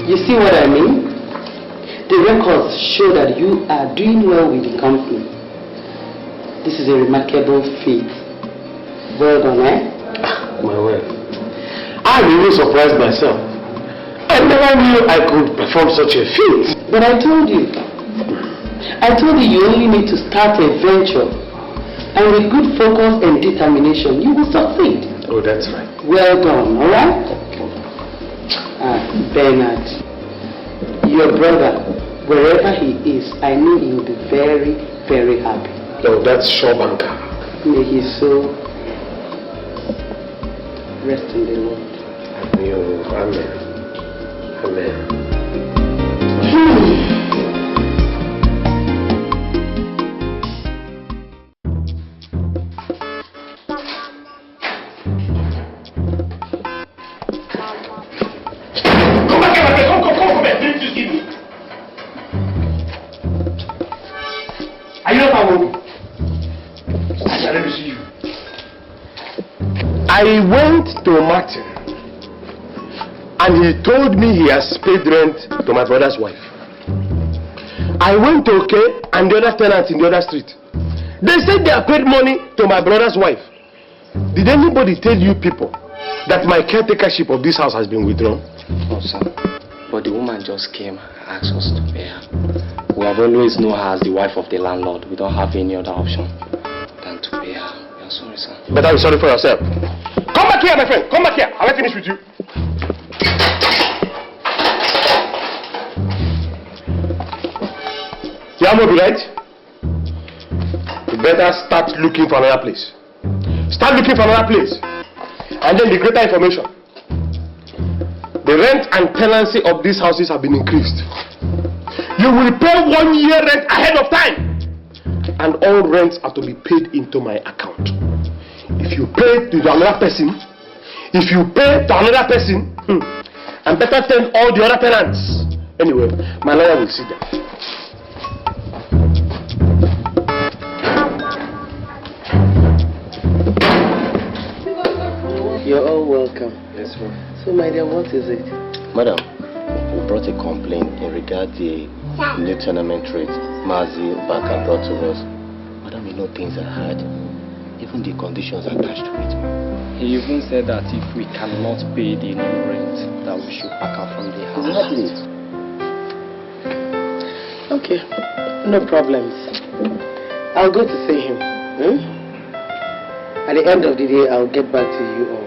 You see what I mean? The records show that you are doing well with the company. This is a remarkable feat. Well done, eh? My wife. I'm really surprised myself. I never knew I could perform such a feat. But I told you you only need to start a venture. And with good focus and determination, you will succeed. Oh, that's right. Well done, alright? Bernard, your brother, wherever he is, I know he will be very, very happy. No, that's sure, banker. May his soul rest in the Lord. Amen. Amen. I went to Martin and he told me he has paid rent to my brother's wife. I went to OK and the other tenants in the other street. They said they have paid money to my brother's wife. Did anybody tell you people that my caretakership of this house has been withdrawn? No, sir. But the woman just came and asked us to pay her. We have always known her as the wife of the landlord. We don't have any other option than to pay her. We are sorry, sir. But I'm sorry for yourself. Come back here, my friend. Come back here. I will finish with you. You have no right? You better start looking for another place. Start looking for another place. And then the greater information. The rent and tenancy of these houses have been increased. You will pay 1 year rent ahead of time. And all rents are to be paid into my account. If you pay to another person, and better tell all the other tenants. Anyway, my lawyer will sit there. You're all welcome. Yes, ma'am. So, my dear, what is it? Madam, we brought a complaint in regard to the new tenement rate Mazi Baka brought to us. Madam, you know things are hard. Even the conditions attached to it. He even said that if we cannot pay the new rent, that we should pack out from the house. Exactly. Okay, no problems. I'll go to see him. At the end of the day, I'll get back to you all.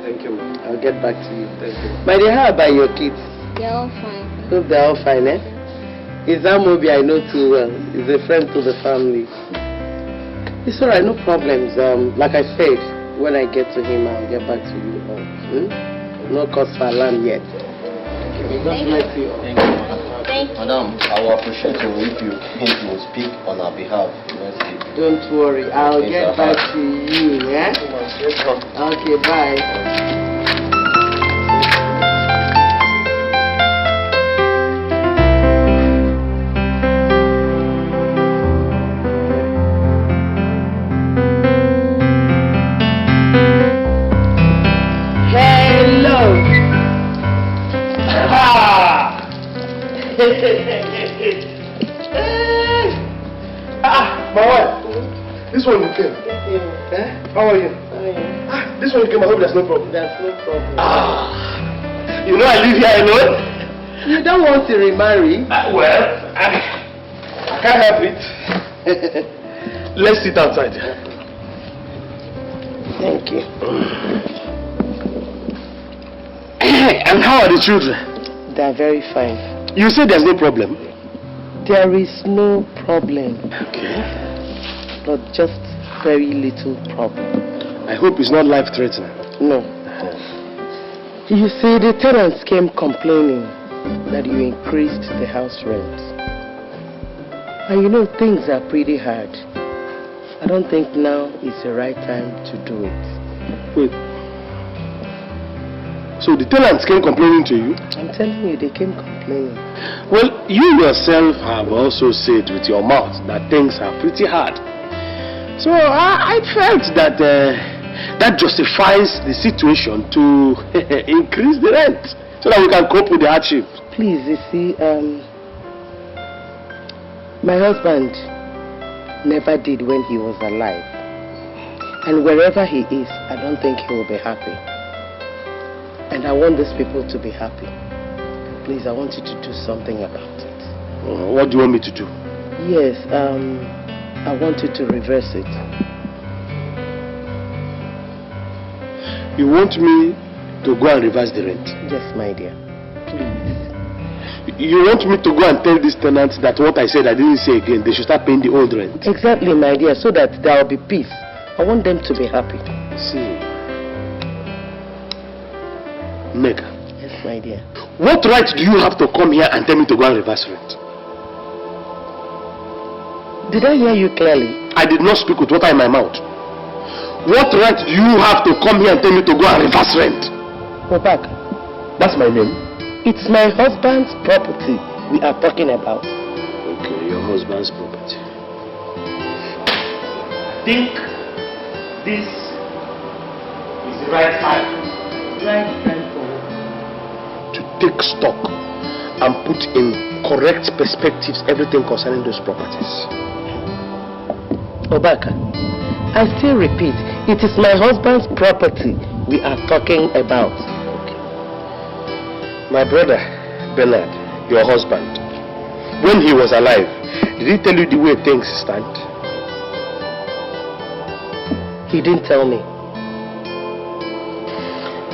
Thank you, ma'am. I'll get back to you. Thank you. My dear, how about your kids? They're all fine. Hope they're all fine, eh? Is that Moby I know too well? He's a friend to the family. It's alright, no problems. Like I said, when I get to him, I'll get back to you all. No cause for alarm yet. God bless you. Thank you. Thank you. Madam, I will appreciate you if you will speak on our behalf. Don't worry, I'll get back to you, yeah? Okay, bye. My wife. This one you came. How are you? This one you came. I hope there's no problem. There's no problem. You know I live here alone. You don't want to remarry? Well, I can't help it. Let's sit outside. Thank you. And how are the children? They're very fine. You say there's no problem? There is no problem. Okay. But just very little problem. I hope it's not life-threatening. No. You see, the tenants came complaining that you increased the house rent. And you know, things are pretty hard. I don't think now is the right time to do it. Wait. So the tenants came complaining to you? I'm telling you, they came complaining. Well, you yourself have also said with your mouth that things are pretty hard. So I felt that that justifies the situation to increase the rent. so that we can cope with the hardship. Please, you see, my husband never did when he was alive. And wherever he is, I don't think he will be happy. And I want these people to be happy. Please, I want you to do something about it. What do you want me to do? Yes, I want you to reverse it. You want me to go and reverse the rent? Yes, my dear. Please. You want me to go and tell these tenants that what I said I didn't say again, they should start paying the old rent? Exactly, my dear, so that there will be peace. I want them to be happy. See, Nega. Yes, my dear. What right do you have to come here and tell me to go and reverse rent? Did I hear you clearly? I did not speak with water in my mouth. What right do you have to come here and tell me to go and reverse rent? Obaka. That's my name. It's my husband's property we are talking about. Okay, your husband's property. I think this is the right time. Right time for to take stock and put in correct perspectives everything concerning those properties. Obaka, I still repeat, it is my husband's property we are talking about. Okay. My brother, Bernard, your husband, when he was alive, did he tell you the way things stand? He didn't tell me.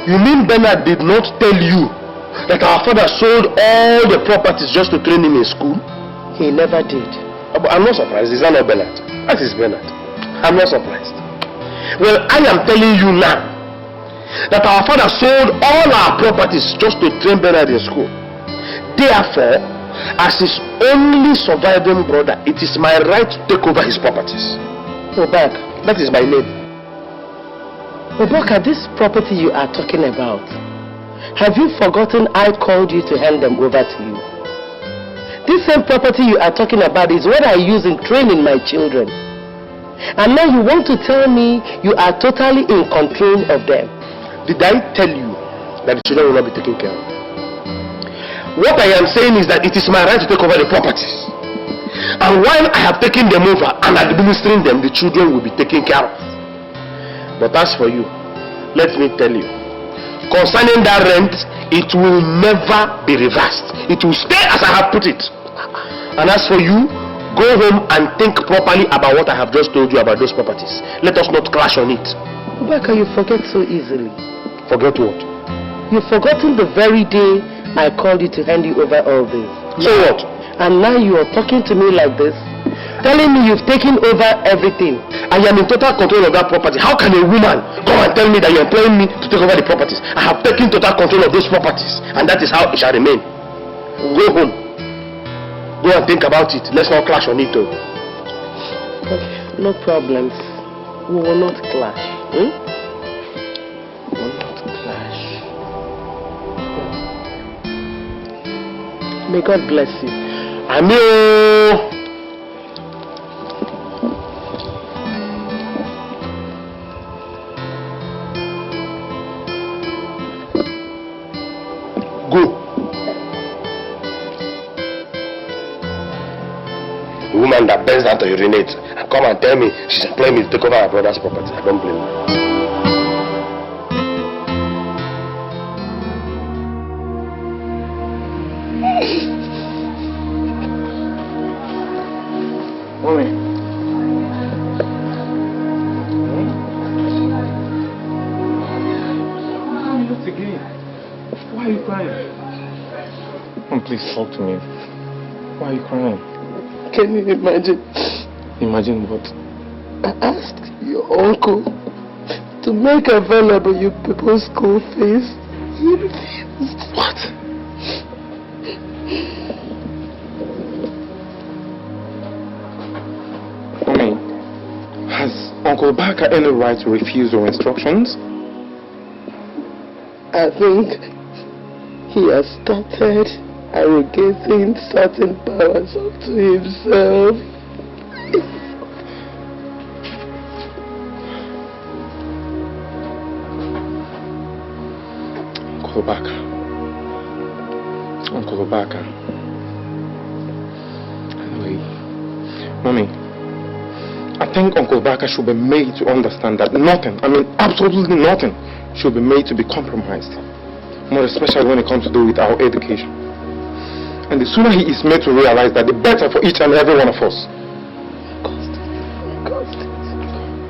You mean Bernard did not tell you that our father sold all the properties just to train him in school? He never did. But I'm not surprised. Is that not Bernard? That is Bernard. I'm not surprised. Well, I am telling you now that our father sold all our properties just to train Bernard in school. Therefore, as his only surviving brother, it is my right to take over his properties. Obaka. That is my name. Obaka, this property you are talking about, have you forgotten I called you to hand them over to you? This same property you are talking about is what I use in training my children. And now you want to tell me you are totally in control of them. Did I tell you that the children will not be taken care of? What I am saying is that it is my right to take over the properties. And while I have taken them over and administering them, the children will be taken care of. But as for you, let me tell you, concerning that rent, it will never be reversed. It will stay as I have put it. And as for you, go home and think properly about what I have just told you about those properties. Let us not clash on it. Obaka, you forget so easily. Forget what? You've forgotten the very day I called you to hand you over all this. So what? And now you are talking to me like this, telling me you've taken over everything. I am in total control of that property. How can a woman come and tell me that you're employing me to take over the properties? I have taken total control of those properties, and that is how it shall remain. Go home. Go and think about it. Let's not clash on it. Okay, no problems. We will not clash. We will not clash. May God bless you. Amen. Go. The woman that bends down to urinate and come and tell me she's employing me to take over her brother's property. I don't blame her. Mommy. Not again. Why are you crying? Mom, please talk to me. Why are you crying? Can you imagine? Imagine what? I asked your uncle to make available you people's school fees. He refused. What? Mommy, has Uncle Baka any right to refuse your instructions? I think he has started arrogating certain powers up to himself. Uncle Baka, Uncle Obaka. Anyway, Mommy, I think Uncle Obaka should be made to understand that nothing, I mean absolutely nothing, should be made to be compromised. More especially when it comes to do with our education. And the sooner he is made to realize that, the better for each and every one of us.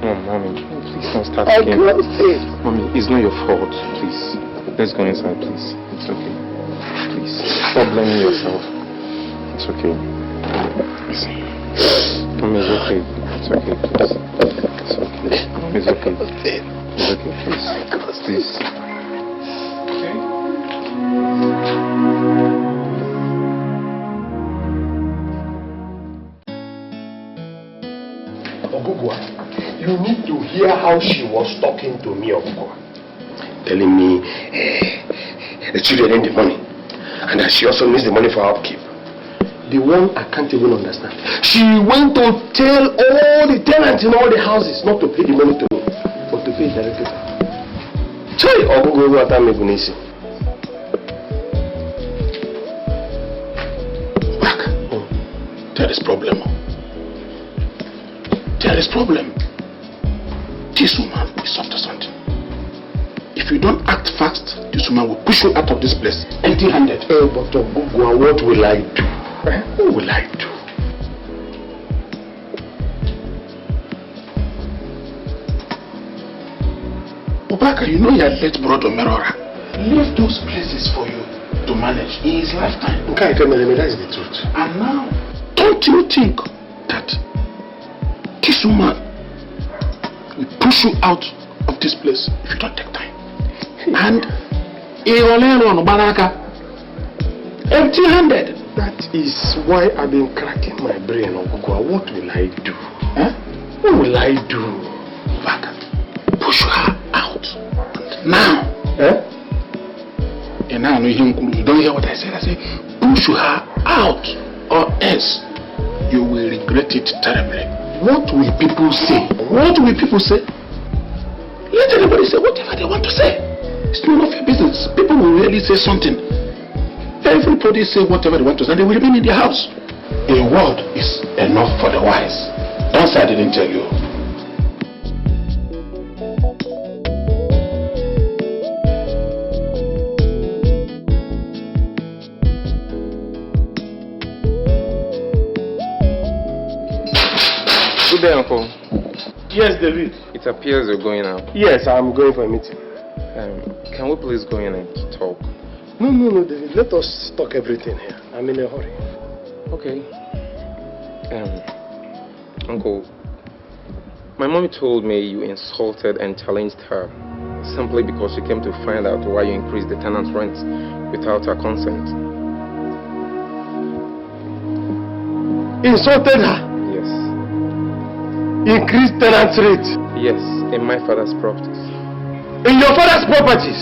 Oh, Mommy, please don't start again. Mommy, it's not your fault, please. Let's go inside, please. It's okay. Please, stop blaming yourself. It's okay. Mommy, it's okay. It's okay, please. It's okay. Mommy, it's okay. It's okay, please. Please. Okay? Ogugwa, you need to hear how she was talking to me, Ogugwa. Telling me the children need the money, and that she also needs the money for upkeep. The one I can't even understand. She went to tell all the tenants in all the houses not to pay the money to me, but to pay directly. Tell Ogugwa what I'm making easy. Back. There is problem. There is problem. This woman is up to something. If you don't act fast, this woman will push you out of this place empty-handed. But Ogugwa, what will I do? What will I do? Obaka, you know your late brother Merora. Leave those places for you to manage in his lifetime. Okay, that is the truth. And now, don't you think that this woman will push you out of this place if you don't take time? And empty-handed. That is why I've been cracking my brain, Ogugwa. What will I do? What will I do? Back. Push her out. Now. And now you don't hear what I said. I say push her out, or else you will regret it terribly. What will people say? What will people say? Let everybody say whatever they want to say. It's none of your business. People will really say something. Everybody say whatever they want to say, and they will remain in their house. A word is enough for the wise. Don't say I didn't tell you. Good day, Uncle. Yes, David. It appears you're going out. Yes, I'm going for a meeting. Can we please go in and talk? No, David. Let us talk everything here. I'm in a hurry. Okay. Uncle, my mommy told me you insulted and challenged her simply because she came to find out why you increased the tenant's rent without her consent. Insulted her? Yes. Increased tenant's rate? Yes, in my father's properties. In your father's properties?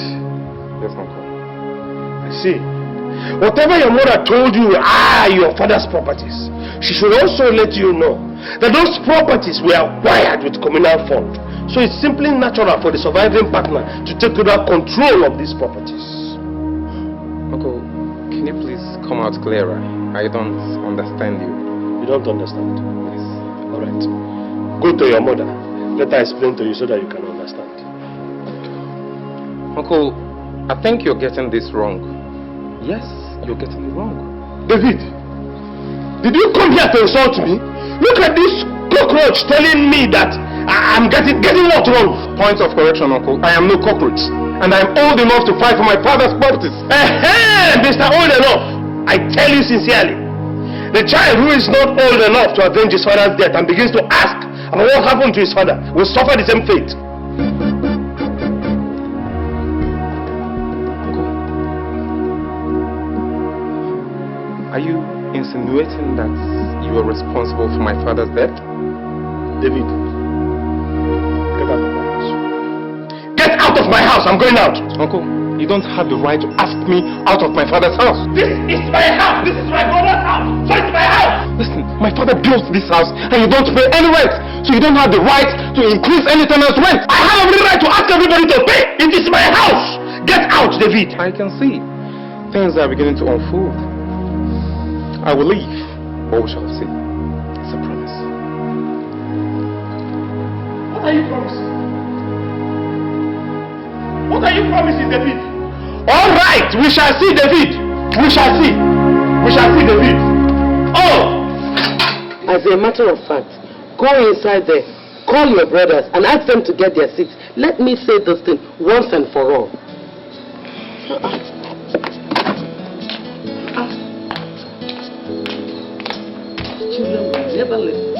Yes, Uncle. See, whatever your mother told you are your father's properties, she should also let you know that those properties were acquired with communal fund. So it's simply natural for the surviving partner to take over control of these properties. Uncle, can you please come out clearer? I don't understand you. You don't understand? Yes. Alright. Go to your mother. Let her explain to you so that you can understand. Uncle, I think you're getting this wrong. Yes, you're getting it wrong. David, did you come here to insult me? Look at this cockroach telling me that I'm getting what wrong? Point of correction, Uncle. I am no cockroach. And I am old enough to fight for my father's properties. Mr. Old enough, I tell you sincerely, the child who is not old enough to avenge his father's death and begins to ask about what happened to his father will suffer the same fate. Are you insinuating that you are responsible for my father's death? David, get out of my house. Get out of my house! I'm going out! Uncle, you don't have the right to ask me out of my father's house. This is my house! This is my brother's house! So it's my house! Listen, my father built this house and you don't pay any rent. So you don't have the right to increase any tenant's rent. I have every right to ask everybody to pay! It is my house! Get out, David! I can see things are beginning to unfold. I will leave, but we shall see. It's a promise. What are you promising? What are you promising, David? All right, we shall see, David. We shall see. We shall see, David. Oh! As a matter of fact, go inside there, call your brothers and ask them to get their seats. Let me say this thing once and for all. Children will never listen.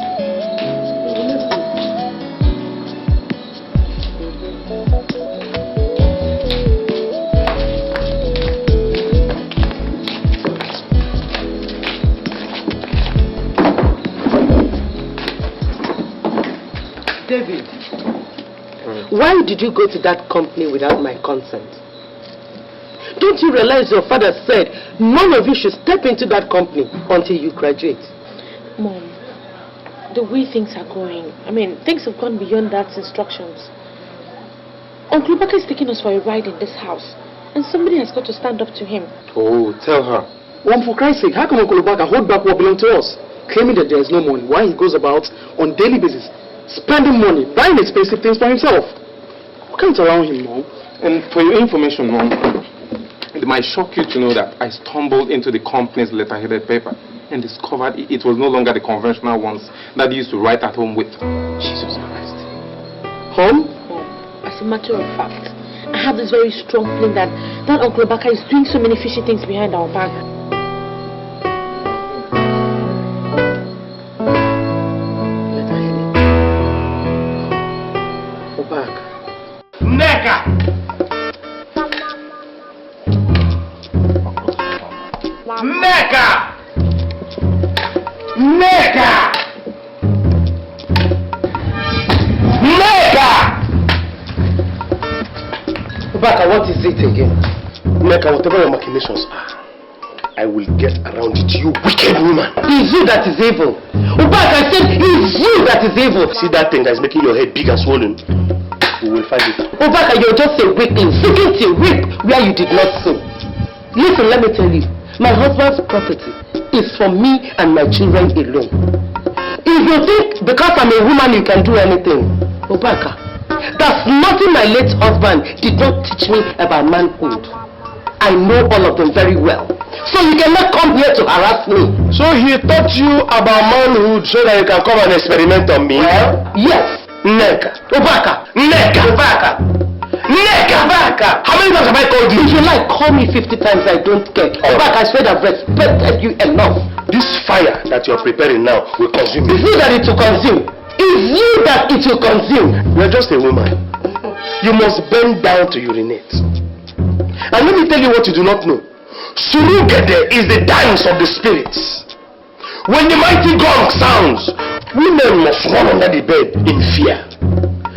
David, why did you go to that company without my consent? Don't you realize your father said none of you should step into that company until you graduate? Mom, the way things are going, things have gone beyond Dad's instructions. Uncle Baka is taking us for a ride in this house, and somebody has got to stand up to him. Oh, tell her. Well, for Christ's sake, how come Uncle Baka hold back what belongs to us, claiming that there is no money, while he goes about on daily basis spending money, buying expensive things for himself? We can't allow him, Mom. And for your information, Mom, it might shock you to know that I stumbled into the company's letterheaded paper and discovered it was no longer the conventional ones that you used to write at home with. Jesus Christ. Home? As a matter of fact, I have this very strong feeling that Uncle Baka is doing so many fishy things behind our back. Neka! Neka! Neka! Neka! Baka, what is it again? Neka, whatever your machinations are, I will get around it, you wicked woman. It's you that is evil. Baka, I said it's you that is evil. See that thing that's making your head big and swollen? We will find it. Baka, you're just a weakling, seeking to reap where you did not sow. Listen, let me tell you, my husband's property is for me and my children alone. If you think because I'm a woman you can do anything, Baka, that's nothing my late husband did not teach me about manhood. I know all of them very well. So you cannot come here to harass me. So he taught you about manhood so that you can come and experiment on me? Well, yes. Neka. Obaka. Neka. Obaka. Neka. Obaka. How many times have I called you? If you like, call me 50 times, I don't care. Obaka, I swear I've respected you enough. This fire that you're preparing now will consume It's you. you that it will consume. It's you that it will consume. You're just a woman. You must bend down to urinate. And let me tell you what you do not know. Surugede is the dance of the spirits. When the mighty gong sounds, women must run under the bed in fear.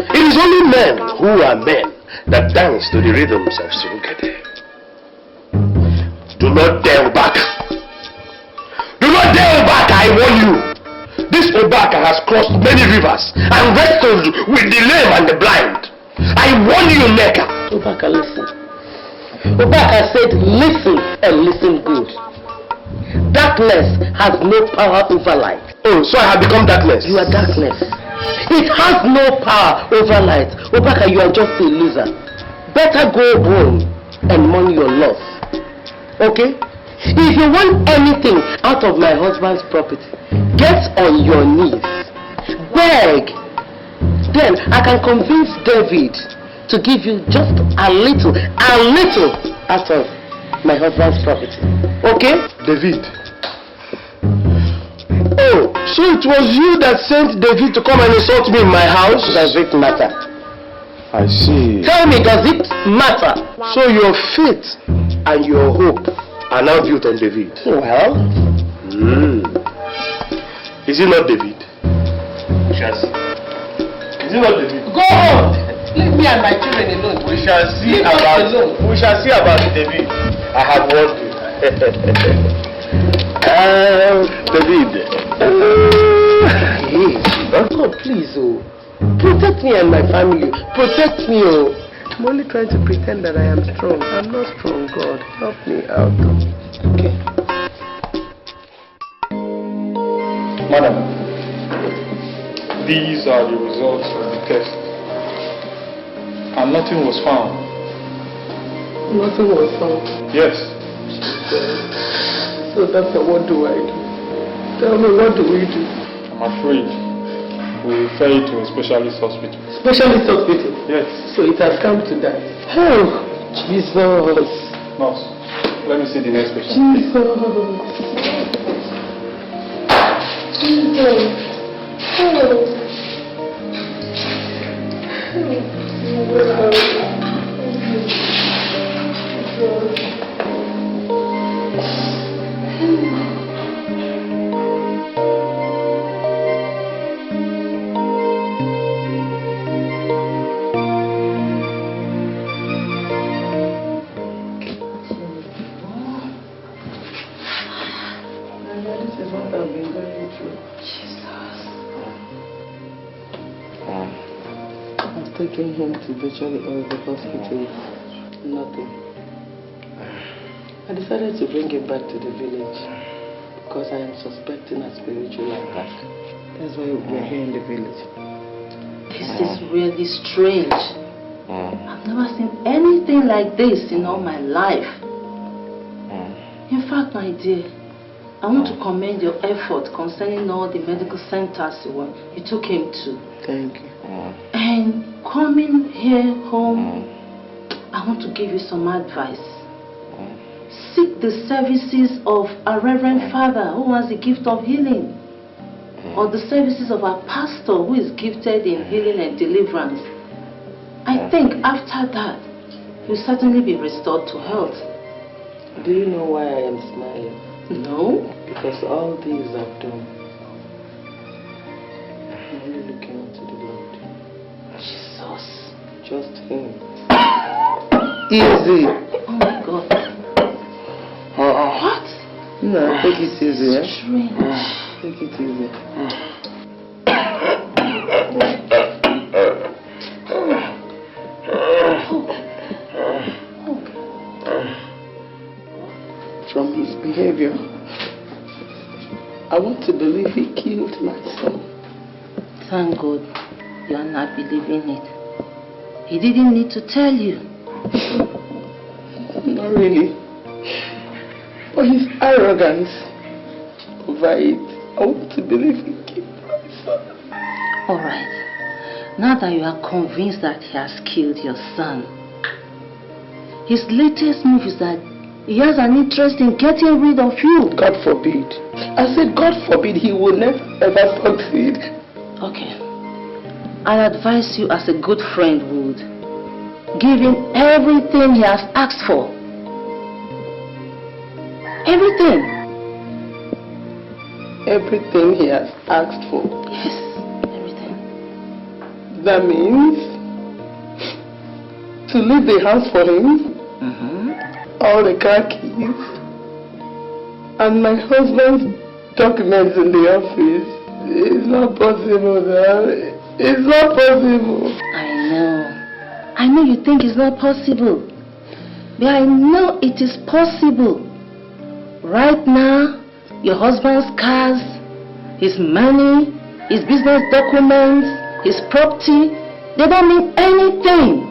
It is only men who are men that dance to the rhythms of Surugede. Do not dare back. Do not dare back, I warn you. This Obaka has crossed many rivers and wrestled with the lame and the blind. I warn you, Neka. Obaka, listen. Obaka said, listen and listen good. Darkness has no power over light. Oh, so I have become darkness. You are darkness. It has no power over light. Obaka, you are just a loser. Better go home and mourn your loss. Okay? If you want anything out of my husband's property, get on your knees. Beg. Then I can convince David to give you just a little out of my husband's property. Okay? David. Oh, so it was you that sent David to come and insult me in my house? Does it matter? I see. Tell me, does it matter? So your faith and your hope are now built on David. Well, Is it not David? We shall see. Is it not David? go home. Leave me and my children alone. We shall see Leave us alone. We shall see about David. I have warned you. David. God, please, oh. Protect me and my family. Protect me, oh. I'm only trying to pretend that I am strong. I'm not strong, God. Help me out. Okay. Madam, these are the results of the test. And nothing was found. Nothing was found. Yes. So, Doctor, what do I do? Tell me, what do we do? I'm afraid we refer you to a specialist hospital. Specialist hospital? Yes. So it has come to that. Oh, Jesus. Nurse, let me see the next patient. Taking him to virtually all the hospitals. Nothing. I decided to bring him back to the village because I am suspecting a spiritual attack. That's why we're here in the village. This is really strange. I've never seen anything like this in all my life. In fact, my dear, I want to commend your effort concerning all the medical centers you took him to. Thank you. And coming here home, I want to give you some advice. Seek the services of a reverend father who has the gift of healing, or the services of a pastor who is gifted in healing and deliverance. I think after that, you'll certainly be restored to health. Do you know why I am smiling? No? Because all these I've done. I'm only looking unto the Lord. Jesus. Just him. Easy. Oh my God. What? No, take it easy, eh? Strange. Take it easy. From his behavior, I want to believe he killed my son. Thank God you are not believing it. He didn't need to tell you. Not really. But his arrogance over it, I want to believe he killed my son. Alright. Now that you are convinced that he has killed your son, his latest move is that he has an interest in getting rid of you. God forbid. I said God forbid, he will never ever succeed. Okay. I'll advise you as a good friend would. Give him everything he has asked for. Everything. Everything he has asked for. Yes, everything. That means to leave the house for him, all the car keys, and my husband's documents in the office. It's not possible, Dad. It's not possible. I know you think it's not possible. But I know it is possible. Right now, your husband's cars, his money, his business documents, his property, they don't mean anything.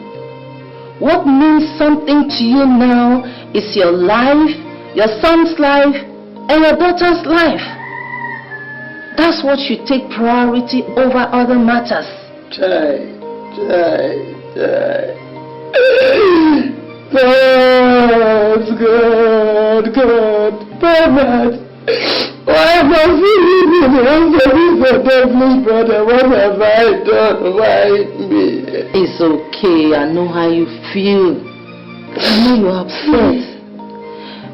What means something to you now is your life, your son's life, and your daughter's life. That's what should take priority over other matters. God. Bernard, why am I feeling in the hands of this devilish brother? What have I done? Why me? It's okay, I know how you feel. I know you're upset.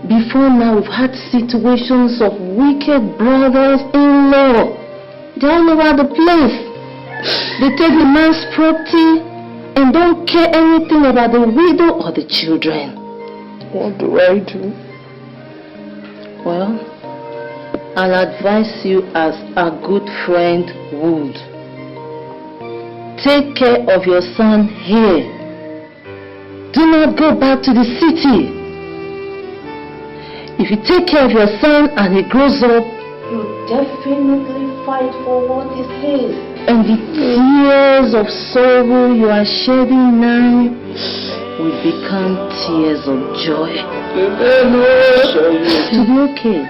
Before now, we've had situations of wicked brothers-in-law. They're all over the place. They take the man's property and don't care anything about the widow or the children. What do I do? Well, I'll advise you as a good friend would. Take care of your son here. Do not go back to the city. If you take care of your son and he grows up, you'll definitely fight for what is his. And the tears of sorrow you are shedding now will become tears of joy. To be okay.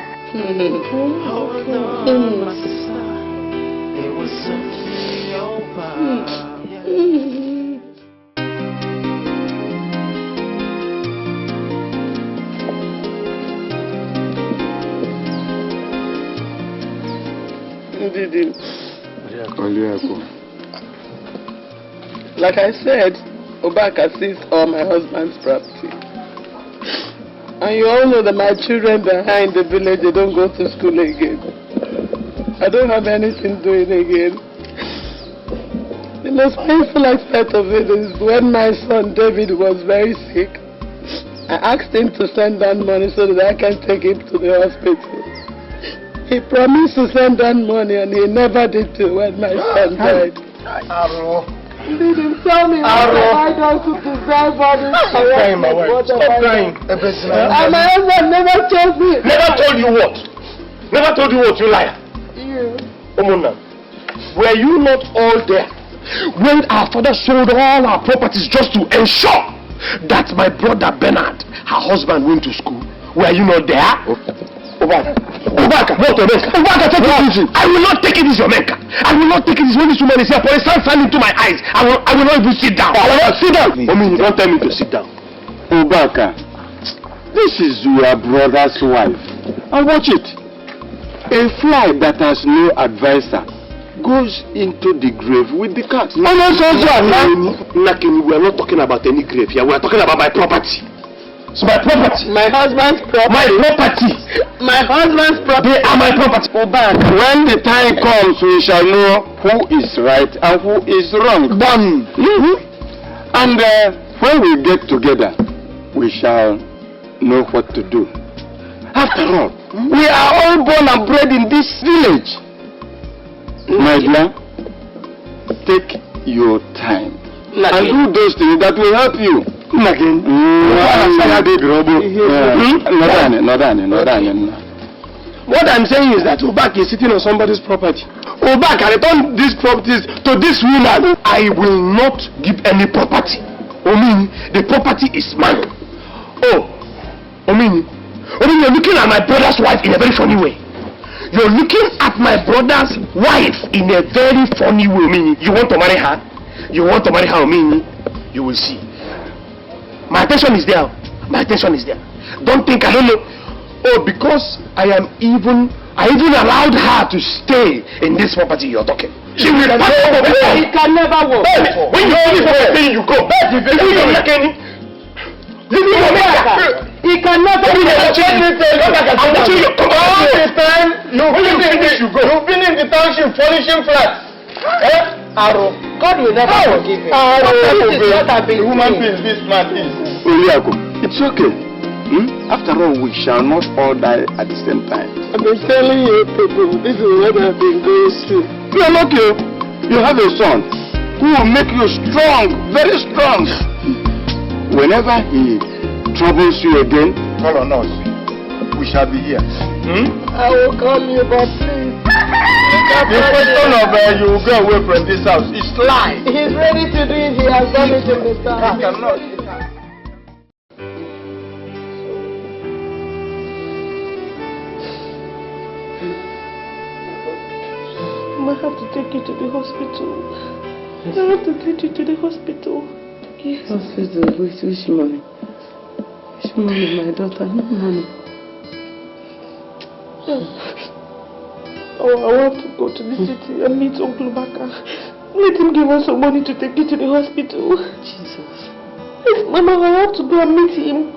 Like I said, Obaka seized all my husband's property. And you all know that my children behind the village, they don't go to school again. I don't have anything doing again. The most painful aspect of it is when my son David was very sick, I asked him to send down money so that I can take him to the hospital. He promised to send down money and he never did till when my son died. He didn't tell me what I done to deserve all this. Stop crying, my wife. Stop crying. And my husband never told me. Never told you what? Never told you what, you liar? You. Omona, were you not all there when our father sold all our properties just to ensure that my brother Bernard, her husband, went to school? Were you not there? Obaka, what Obaka? Obaka, take it easy. I will not take it easy, Omeka. I will not take it easy when this woman is here. For a stand into my eyes. I will not even sit down. I will not sit down. Omi, you don't tell me to sit down. Obaka, this is your brother's wife. And watch it. A fly that has no advisor goes into the grave with the cat. We are not talking about any grave here. We are talking about my property. It's my property. My husband's property. My property. My husband's property. They are my property. Obaka, when the time comes, we shall know who is right and who is wrong. Done. And when we get together, we shall know what to do. After all, we are all born and bred in this village. My dear, take your time and do those things that will help you. What I'm saying is that Obaka is sitting on somebody's property. Obaka, return these properties to this woman. I will not give any property. Omini, the property is mine. Oh, Omini, you're looking at my brother's wife in a very funny way. You're looking at my brother's wife in a very funny way, Omini. You want to marry her? You want to marry her, Omini? You will see. My attention is there. My attention is there. Don't think I don't know. Oh, because I even allowed her to stay in this property you're talking. She will not go. It can never work. When you leave for a thing, you go. You don't like any. You don't like any. He cannot go. I'm watching you. All the time you finish, you go. You've been in the township furnishing flats. Arrow. God will never forgive him. The woman thinks this man is. Oliako, it's okay. After all, we shall not all die at the same time. I've been telling you people, this is what I've been going through. You are lucky. You have a son who will make you strong, very strong. Whenever he troubles you again, call on us. We shall be here. I will call you, but please. The question of you will go away from this house is lie. He's ready to do it. He has done it in the past. I have to take you to the hospital. I have to take you to the hospital. Yes. Hospital? Which money? Which money, my daughter? No money. Oh, I want to go to the city and meet Uncle Baka. Let him give us some money to take you to the hospital. Jesus. Yes, Mama, I have to go and meet him.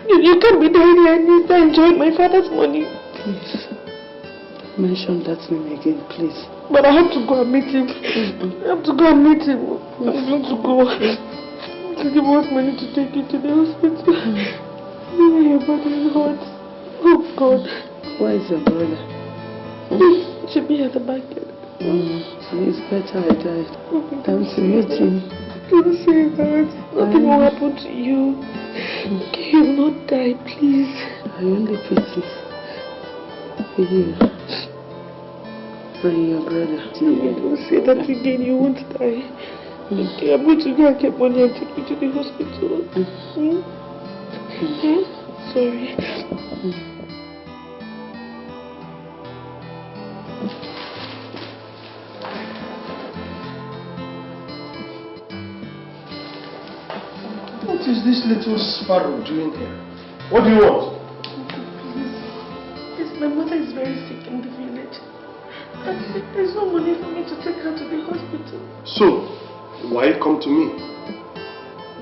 You can't be there here and enjoy my father's money. Please. Mention that name again, please. But I have to go and meet him. I have to go and meet him. I'm going to go. To give us money to take you to the hospital. Your body hurts. Oh God. Where is your brother? He should be at the back end. It's better I died. Time to meet him. Don't say that. Nothing will happen to you. Okay, you will not die, please. I only pity for you. For your brother. Don't say that again, you won't die. Okay, I'm going to go and get money and take you to the hospital. Sorry. What is this little sparrow doing here? What do you want? Please, my mother is very sick in the village. And there's no money for me to take her to the hospital. So, why come to me?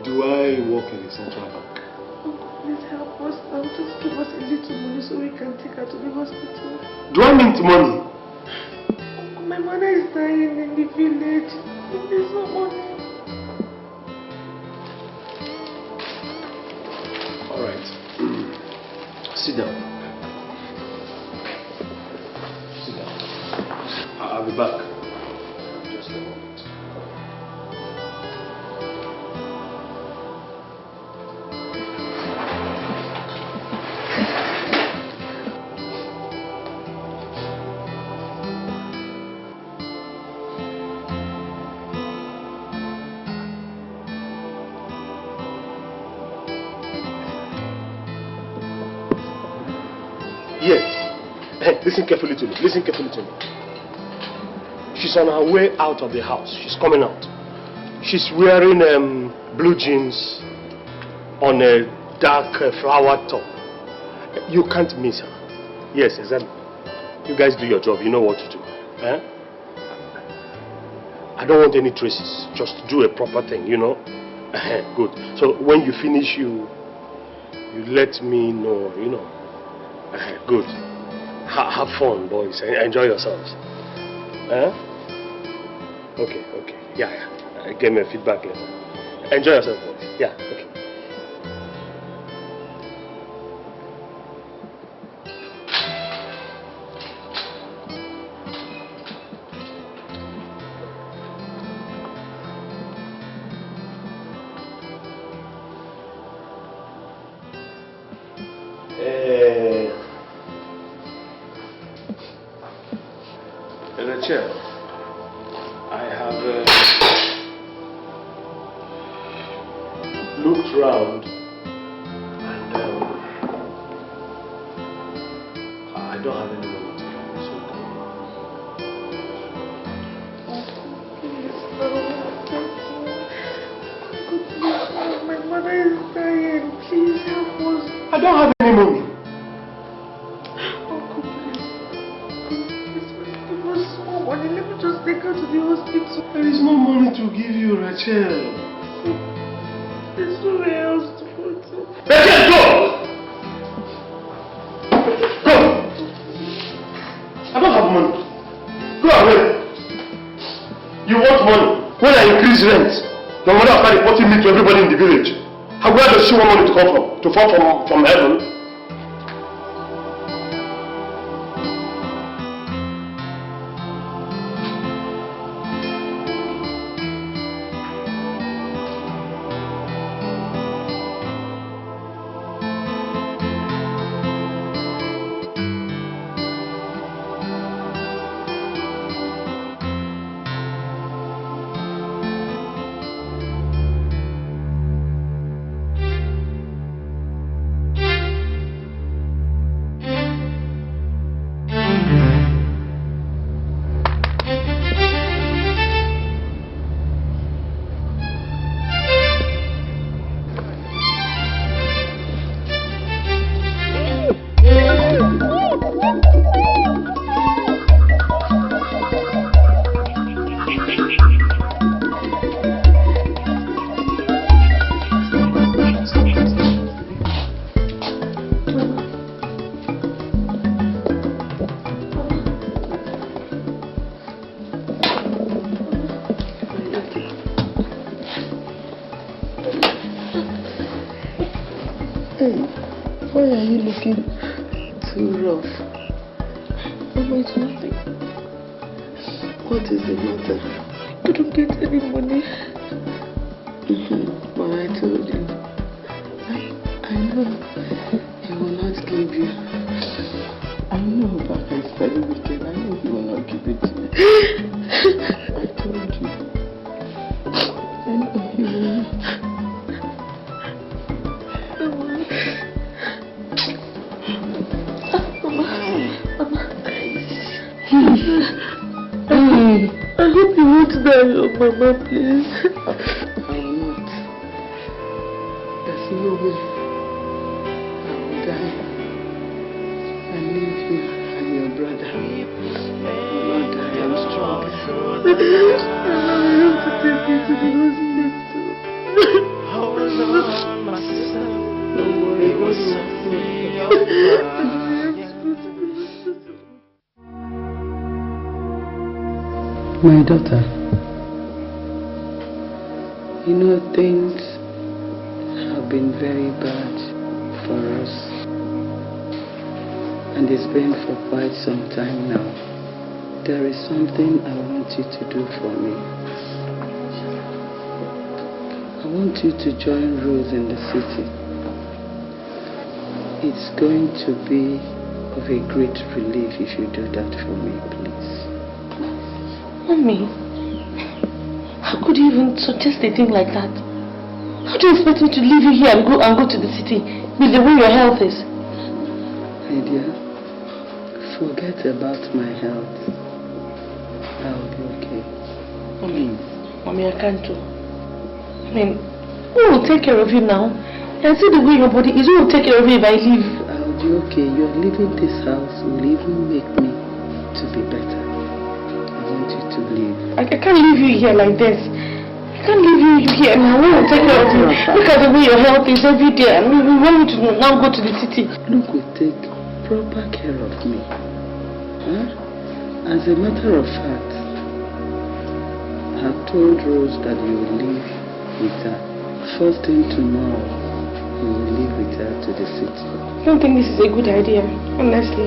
Do I work in the central bank? Uncle, please help us now. Just give us a little money so we can take her to the hospital. Do I need money? Uncle, my mother is dying in the village. There's no money. Alright. Sit down. Sit down. I'll be back. Just a moment. Yes. Listen carefully to me. Listen carefully to me. She's on her way out of the house. She's coming out. She's wearing blue jeans on a dark flower top. You can't miss her. Yes, exactly. You guys do your job. You know what to do. Eh? I don't want any traces. Just do a proper thing, you know. Good. So when you finish, you let me know, you know. Good. Have fun, boys. Enjoy yourselves. Okay. Yeah. Give me a feedback later. Enjoy yourself, boys. Yeah, okay. Rachel, I have looked round and I don't have any money to give you, so My mother is dying. Please help us. I don't have any money. Uncle, please give us more money. Let me just take her to the hospital. There is no money to give you, Rachel. There's nowhere else to go to. Rachel, go! Go! I don't have money. Go away. You want money? When I increase rent, your mother will start reporting me to everybody in the village. Where does she want money to come from? To fall from heaven? Why are you looking too rough? Mama, it's nothing. What is the matter? I couldn't get any money. But I told you. I know he will not give you. I know Papa is very wicked. I know he will not give it to you. I told you. I know he will not. I hope you won't die, oh Mama, please. I will not. There's no way I will die and leave you and your brother. I will not die, I'm strong. I have to take you to the hospital. Don't worry, God will. My daughter, you know things have been very bad for us, and it's been for quite some time now. There is something I want you to do for me. I want you to join Rose in the city. It's going to be of a great relief if you do that for me, please. Mommy, how could you even suggest a thing like that? How do you expect me to leave you here and go to the city with the way your health is? My dear, forget about my health. I'll be okay. Mommy, I can't do. Who will take care of you now? And see the way your body is. Who will take care of you if I leave? I'll be okay. You're leaving this house will even make me to be better. To leave. I can't leave you here like this. I can't leave you here now. We will take care of you. Look at the way your health is every day. And we want you to now go to the city. Luke will take proper care of me. As a matter of fact, I've told Rose that you will leave with her. First thing tomorrow, you will leave with her to the city. I don't think this is a good idea, honestly.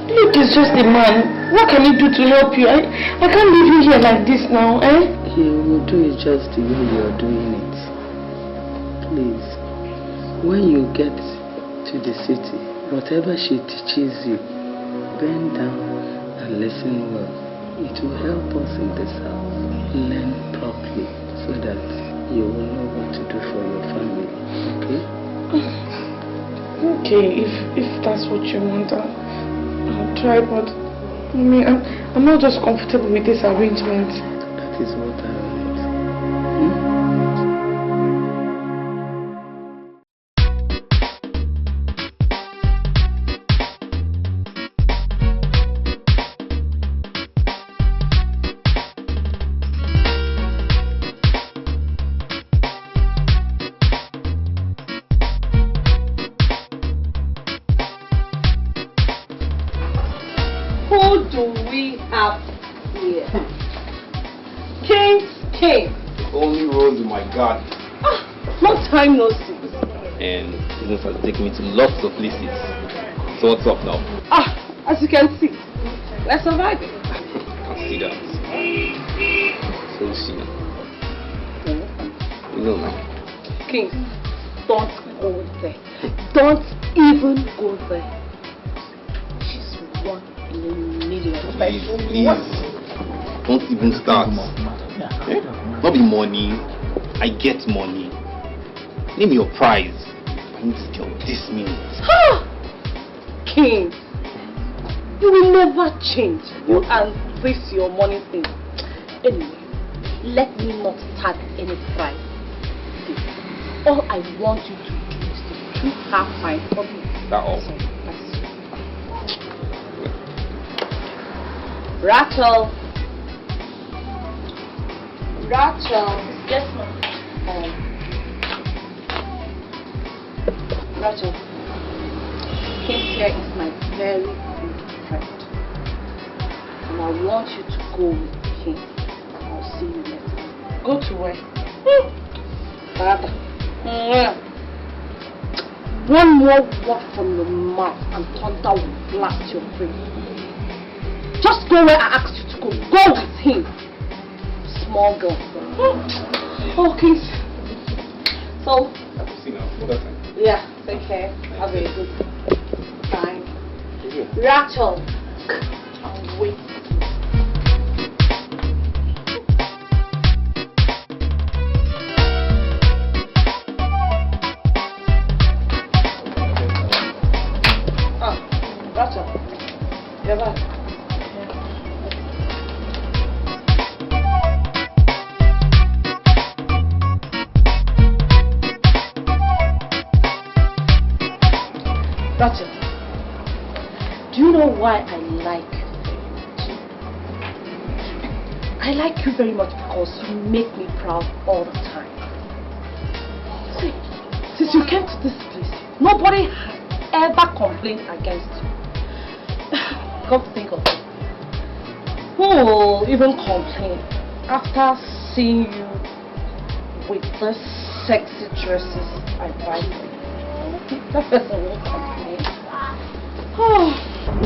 Luke is just a man. What can he do to help you? I can't leave you here like this now, eh? He will do it just the way you're doing it. Please, when you get to the city, whatever she teaches you, bend down and listen well. It will help us in this house. Learn properly so that you will know what to do for your family, okay? Okay, if that's what you want, I'll try, but I'm not just comfortable with this arrangement. That is what I want. Time no see. And business has taken me to lots of places. So what's up now? As you can see, we're surviving. I can see that. So see. You know, man. King, don't go there. Don't even go there. She's 1 in a million. Please. Don't even start. Not be money. I get money. Name your prize. I need to tell this minute. King, you will never change. You and this your money thing. Anyway, let me not start any prize. All I want you to do is to keep her my hobby. That all. Rachel. Yes, ma'am. Rachel, King here is my very good friend. And I want you to go with him. I'll see you later. Go to where? Father. One more word from your mouth and thunder will blast your brain. Just go where I asked you to go. Go with him. small girl. Okay. So, yeah, take care. Have a good time. Rachel, I'll wait. Rachel, you're back. Rachel, do you know why I like you? I like you very much because you make me proud all the time. See, since you came to this place, nobody has ever complained against you. Come to think of it. Who will even complain after seeing you with the sexy dresses I buy for you? That person will complain. Oh.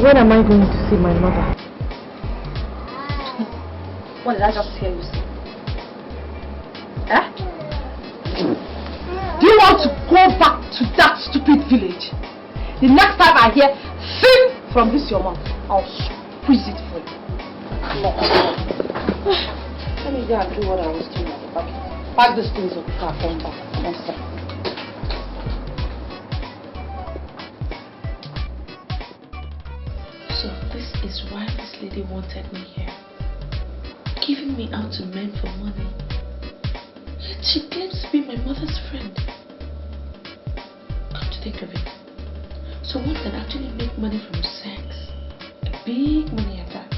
When am I going to see my mother? What did I just hear you say? Eh? Do you want to go back to that stupid village? The next time I hear "sing" from this your mouth, I'll squeeze it for you. No. Let me go and do what I was doing at the back. Pack these things up, come back. Next time. So this is why this lady wanted me here. Giving me out to men for money. Yet she claims to be my mother's friend. Come to think of it. So one can actually make money from sex. Big money at that.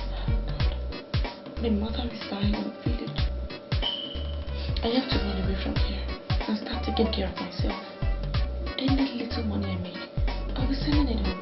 Oh God. My mother is dying in the village. I have to run away from here and start taking care of myself. Any little money I make, I'll be sending it home.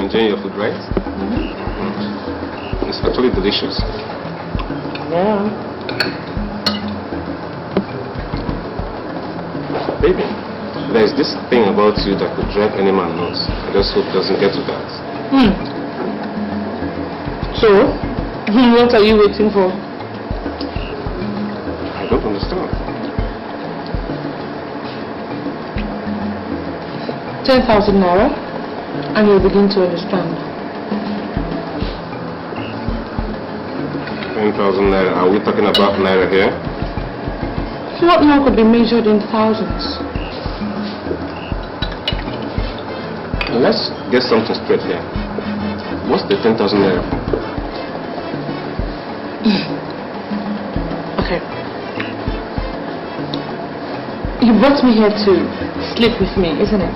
enjoying your food, right? It's actually delicious. Yeah. Baby, there's this thing about you that could drive any man nuts. I just hope it doesn't get to that. So, what are you waiting for? I don't understand. 10,000 naira, and you'll begin to understand. 10,000 naira. Are we talking about naira here? What now could be measured in thousands? Let's get something straight here. What's the 10,000 naira for? Okay. You brought me here to sleep with me, isn't it?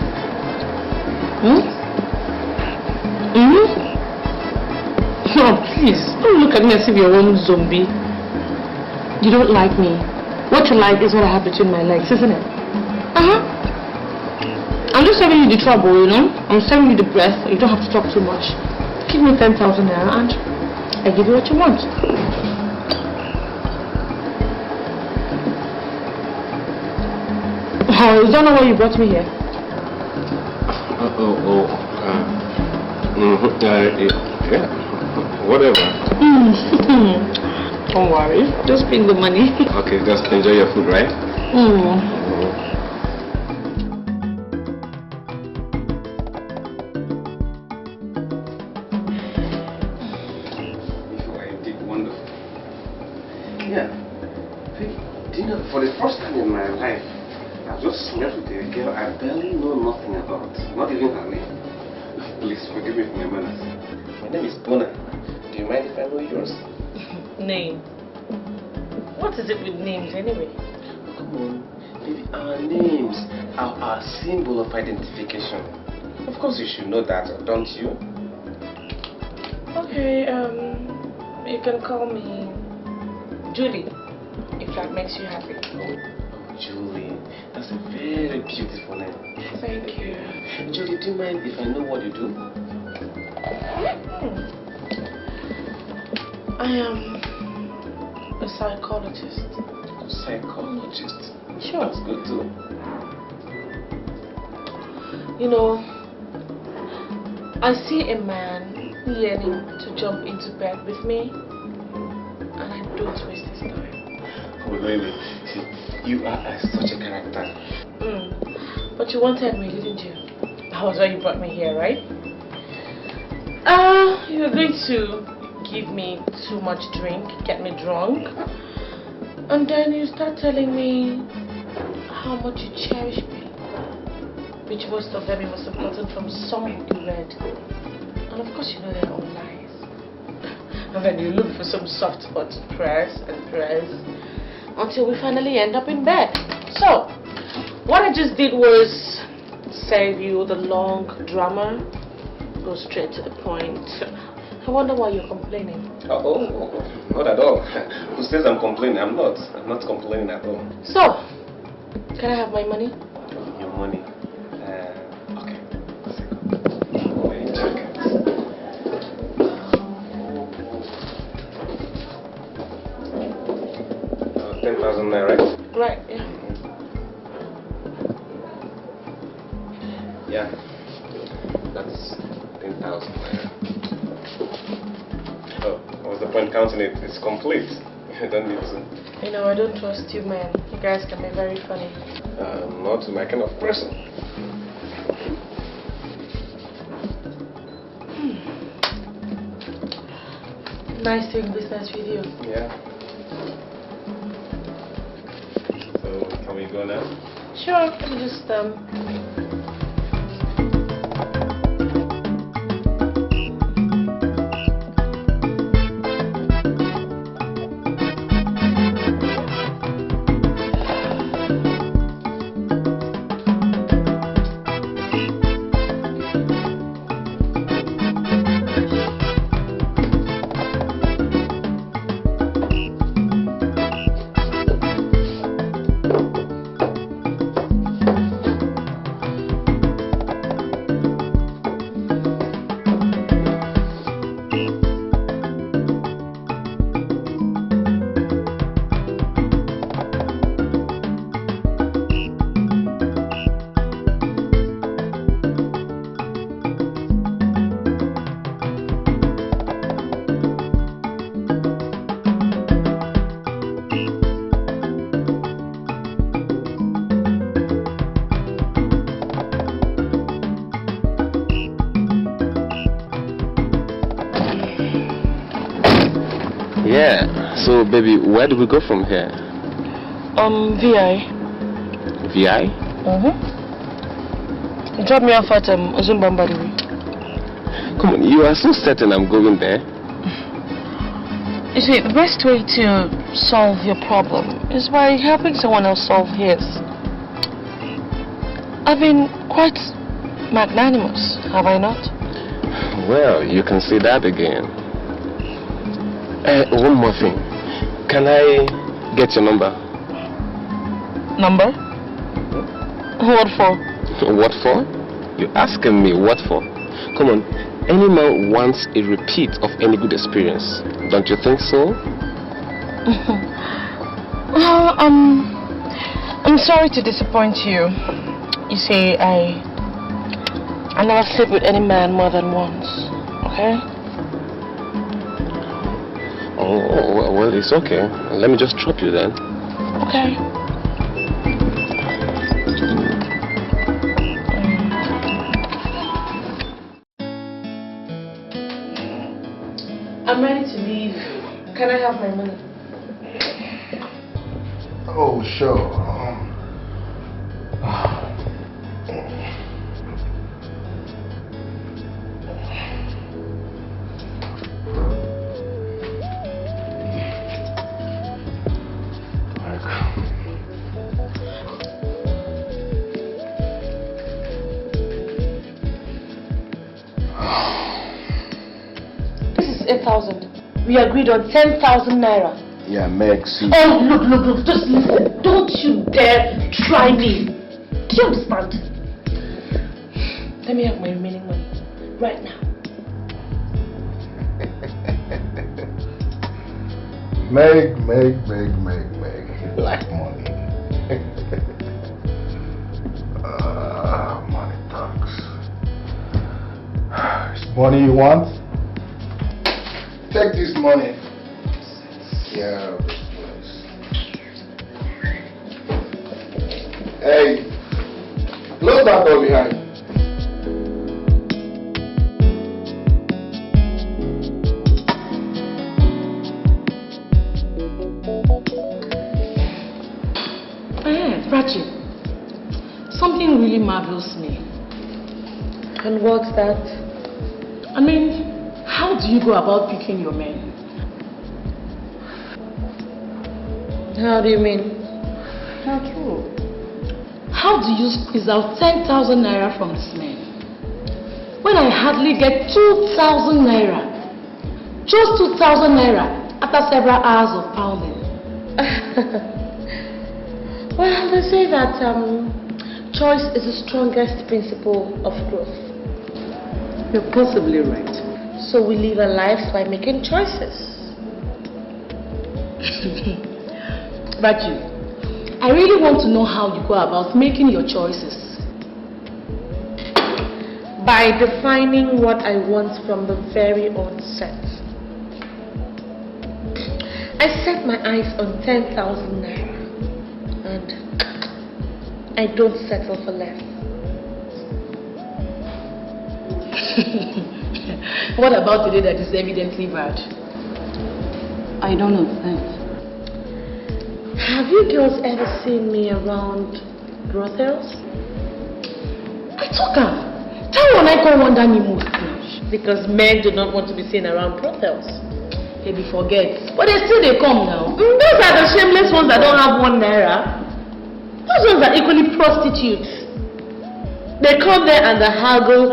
Oh, please, don't look at me as if you're one zombie. You don't like me. What you like is what I have between my legs, isn't it? I'm just saving you the trouble, you know? I'm saving you the breath. You don't have to talk too much. Give me 10,000 naira and I give you what you want. Oh, is that not why you brought me here? Yeah, whatever. Don't worry, just bring the money. Okay, just enjoy your food, right? You are indeed wonderful. Yeah. Do you know, for the first time in my life, I just slept with a girl I barely know nothing about, not even her name. Please forgive me for my manners. My name is Bona. Do you mind if I know yours? Name? What is it with names anyway? Come on, baby, our names are our symbol of identification. Of course you should know that, don't you? Okay, you can call me Julie, if that makes you happy. Oh, Julie, that's a very beautiful name. Thank you. Julie, do you mind if I know what you do? I am a psychologist. Psychologist? Sure. That's good too. You know, I see a man yearning to jump into bed with me, and I don't waste his time. Oh, really? You are such a character. But you wanted me, didn't you? That was why you brought me here, right? You were going to give me too much drink, get me drunk, and then you start telling me how much you cherish me, which most of them you must have gotten from some you read. And of course you know they're all lies. And then you look for some soft spot to press and press until we finally end up in bed. So, what I just did was save you the long drama, go straight to the point. I wonder why you're complaining. Oh, not at all. Who says I'm complaining? I'm not. I'm not complaining at all. So, can I have my money? Your money? Okay. A second. My jacket. 10,000 naira, right? Right, yeah. Yeah. That's 10,000 naira. Oh, what's the point counting it? It's complete. You don't need to. You know, I don't trust you men. You guys can be very funny. Not my kind of person. Nice doing business with you. Yeah. So, can we go now? Sure, let me just Yeah. So, baby, where do we go from here? VI. VI? Drop me off at Zumbambari. Come on, you are so certain I'm going there. You see, the best way to solve your problem is by helping someone else solve his. I've been quite magnanimous, have I not? Well, you can say that again. One more thing. Can I get your number? Number? What for? What for? You're asking me what for? Come on, any man wants a repeat of any good experience. Don't you think so? Well, I'm sorry to disappoint you. You see, I never sleep with any man more than once, okay? Oh, well, it's okay. Let me just drop you then. Okay. I'm ready to leave. Can I have my money? Oh, sure. This is 8,000. We agreed on 10,000 naira. Yeah, Meg, see. Oh, look, just listen. Don't you dare try me. Do you understand? Let me have my remaining money. Right now. Meg. You like money. Money talks. It's money you want? Take this money. Yeah, this place. Hey, close that door behind. Prachi, something really marvels me. And what's that? I mean, how do you go about picking your men? How do you mean? How true. How do you squeeze out 10,000 naira from this man? When I hardly get 2,000 naira. Just 2,000 naira after several hours of pounding. Well, they say that choice is the strongest principle of growth. You're possibly right. So we live our lives by making choices. But I really want to know how you go about making your choices. By defining what I want from the very onset. I set my eyes on 10,000 naira. And I don't settle for less. What about today that is evidently bad? I don't know, thanks. Have you girls ever seen me around brothels? I took her. Tell one I call one me most. Because men do not want to be seen around brothels. Maybe forget. But they come now. Those are the shameless ones that don't have 1 naira. Those ones are equally prostitutes. They come there and they haggle.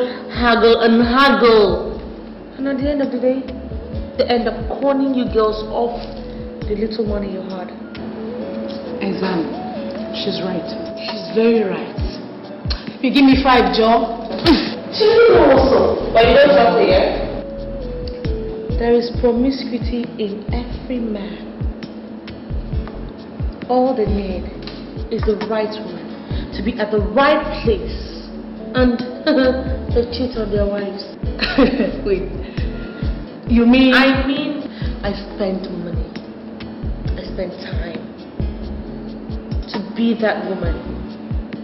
And at the end of the day, they end up conning you girls off the little money you had. Exactly. She's right. She's very right. You give me 5 job. She's also. But you don't trust her yet? There is promiscuity in every man. All they need is the right woman to be at the right place, and they cheat on their wives. Wait, you mean? I mean, I spent money, I spent time to be that woman,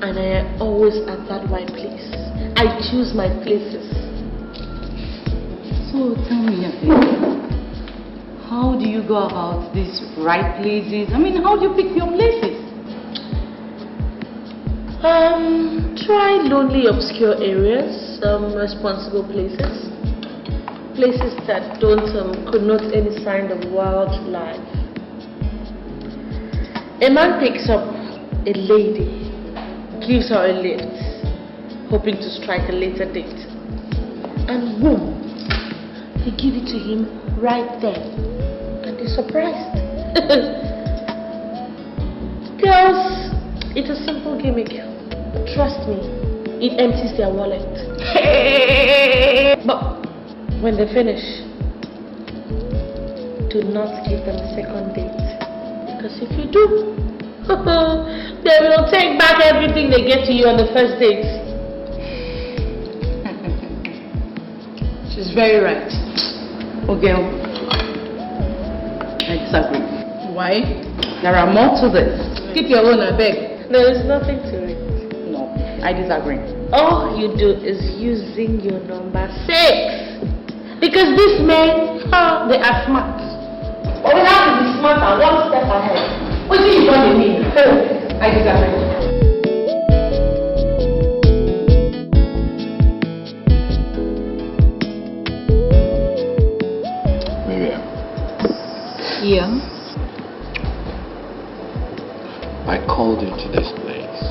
and I am always at that right place. I choose my places. So tell me, How do you go about these right places? I mean, how do you pick your places? Try lonely, obscure areas, responsible places. Places that don't connote any sign of wildlife. A man picks up a lady, gives her a lift, hoping to strike a later date. And boom, they give it to him right there. And they're surprised. Girls, it's a simple gimmick. Trust me, it empties their wallet. But when they finish, do not give them a second date. Because if you do, they will take back everything they get to you on the first date. She's very right. Okay, I disagree. Why? There are more to this. Keep your own, I beg. There is nothing to it. No, I disagree. All you do is using your number 6. Because these men, they are smart. But we have to be smarter, one step ahead. What do you want to mean? I disagree. Miriam. Yeah? I called you to this place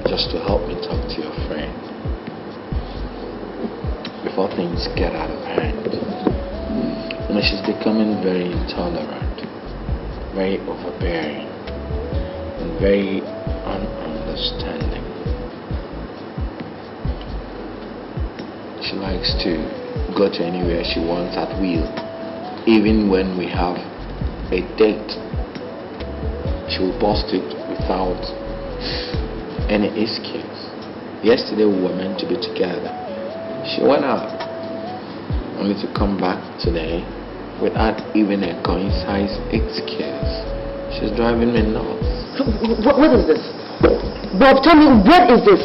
just to help me talk to your friend before things get out of hand. You know, she's becoming very intolerant, very overbearing, and very ununderstanding. She likes to go to anywhere she wants at will, even when we have a date. She will post it without any excuse. Yesterday we were meant to be together. She went out, only to come back today without even a concise excuse. She's driving me nuts. What is this? Bob, tell me, what is this?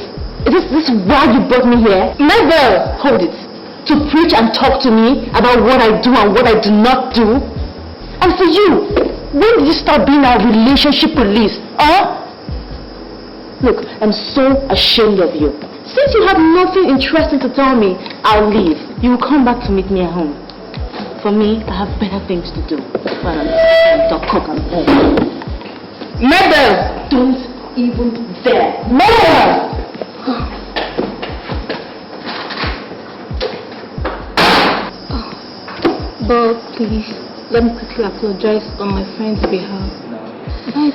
Is this why you brought me here? Never! Hold it. To preach and talk to me about what I do and what I do not do? And for you, when did you start being our relationship police? Huh? Look, I'm so ashamed of you. Since you have nothing interesting to tell me, I'll leave. You will come back to meet me at home. For me, I have better things to do. But I'm not cook at home. Mabel! Don't even dare. Mabel! Bob, please, let me quickly apologize on my friend's behalf. But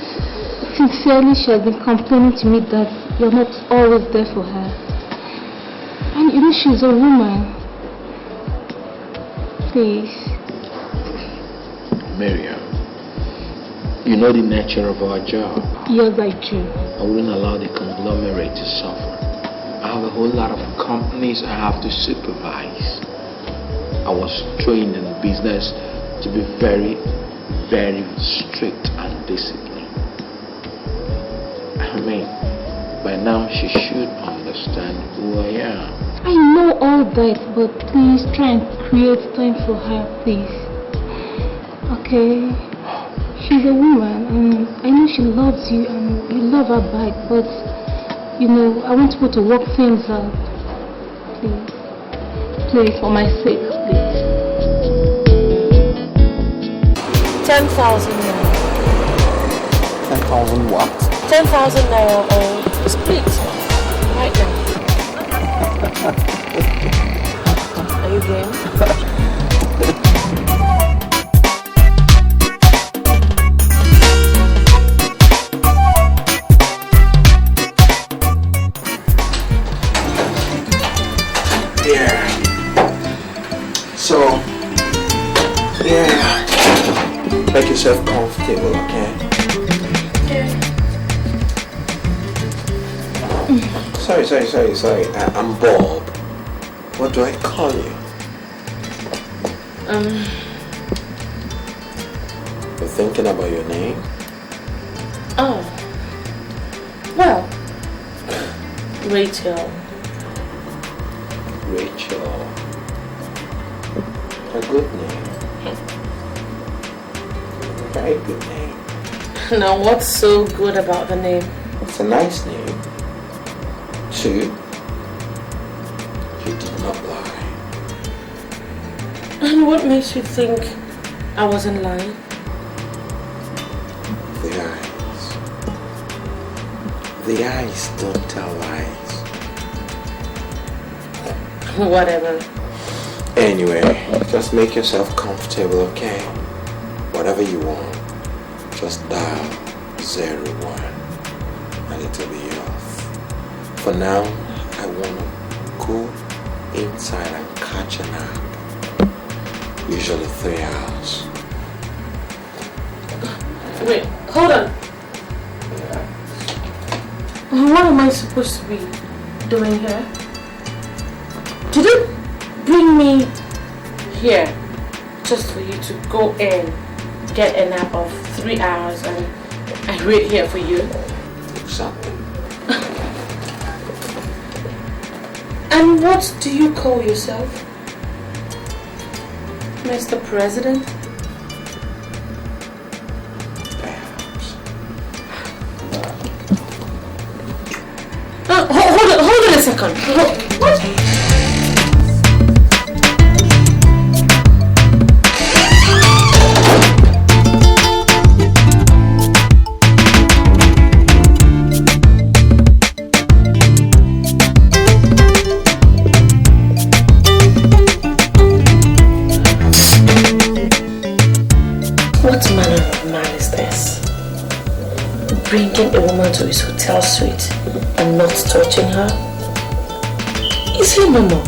sincerely, she has been complaining to me that you're not always there for her. And you know she's a woman. Please. Miriam, you know the nature of our job. Yes, I do. I wouldn't allow the conglomerate to suffer. I have a whole lot of companies I have to supervise. I was trained in business to be very, very strict and disciplined. I mean, by now she should understand who I am. I know all that, but please try and create time for her, please. Okay? She's a woman, and I know she loves you, and you love her back, but, you know, I want to go to work things out. Please. Please, for my sake, please. 10,000 naira. 10,000 what? 10,000 naira split. Right now. Are you game? Yeah. So, yeah. Make yourself comfortable, okay? Yeah. Sorry. I'm Bob. What do I call you? You're thinking about your name? Oh. Well. Rachel. Rachel. A good name. very good name. Now, what's so good about the name? It's a nice name. 2, you did not lie. And what makes you think I wasn't lying? The eyes. The eyes don't tell lies. Whatever. Anyway, just make yourself comfortable, okay? Whatever you want, just dial 01 and it'll be off. For now, I want to go inside and catch a nap. Usually 3 hours. Wait, hold on. What am I supposed to be doing here? Did you bring me here just for you to go in, get a nap of 3 hours and I wait here for you? Exactly. And what do you call yourself? Mr. President? Perhaps. Hold on a second. What? What manner of man is this? Bringing a woman to his hotel suite and not touching her? Is he normal?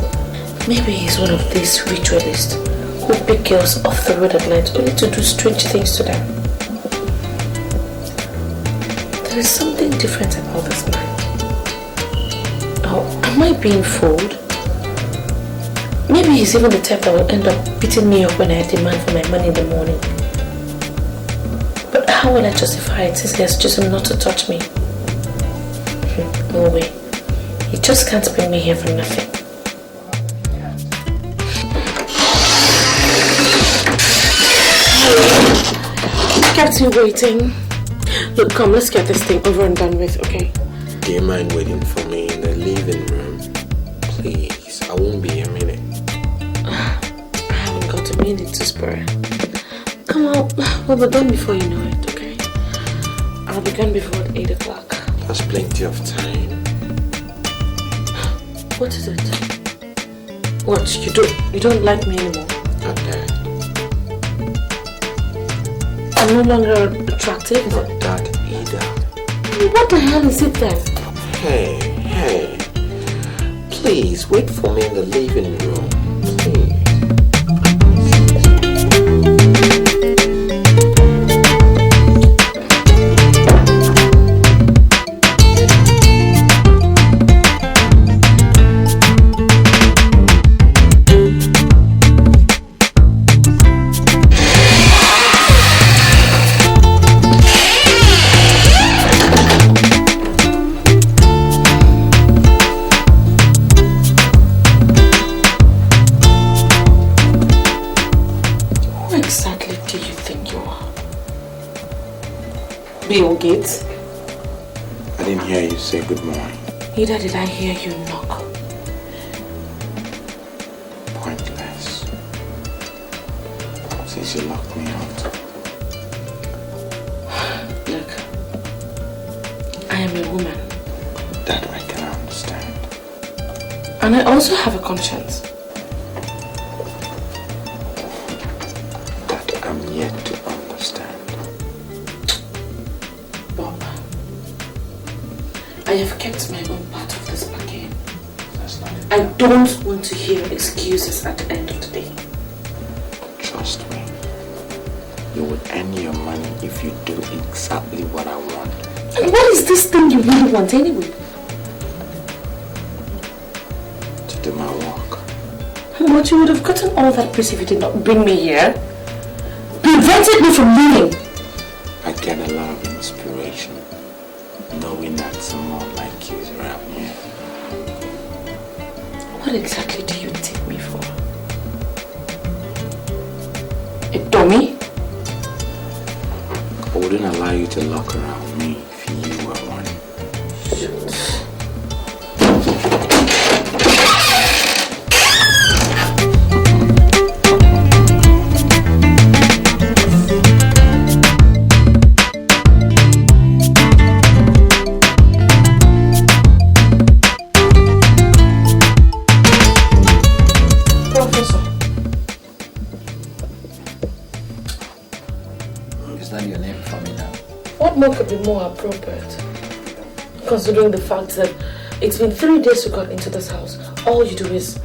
Maybe he's one of these ritualists who pick girls off the road at night only to do strange things to them. There is something different about this man. Oh, am I being fooled? Maybe he's even the type that will end up beating me up when I demand for my money in the morning. But how will I justify it since he has chosen not to touch me? No way. He just can't bring me here for nothing. Kept you waiting. Look, come, let's get this thing over and done with, okay? Do you mind waiting for me in the living room? Please, I won't be a minute. I haven't got a minute to spare. Come on, we'll be done before you know it, okay? I'll be gone before 8 o'clock. There's plenty of time. What is it? What, you don't like me anymore? Okay. I'm no longer attractive? Not that either. What the hell is it then? Hey. Please, wait for me in the living room. Please. Bill Gates? I didn't hear you say good morning. Neither did I hear you knock. Pointless. Since you locked me out. Look, I am a woman. That I can understand. And I also have a conscience. That I'm yet to understand. Bob, I have kept my own part of this bargain. That's not it. I don't want to hear excuses at the end of the day. Trust me. You will earn your money if you do exactly what I want. And what is this thing you really want anyway? To do my work. But you would have gotten all that peace if you did not bring me here. Prevented me from leaving. I get a lot of inspiration knowing that someone like you is around here. What exactly do you take me for? A dummy? allow you to lock around me if you were one. What more could be more appropriate? Considering the fact that it's been 3 days you got into this house. All you do is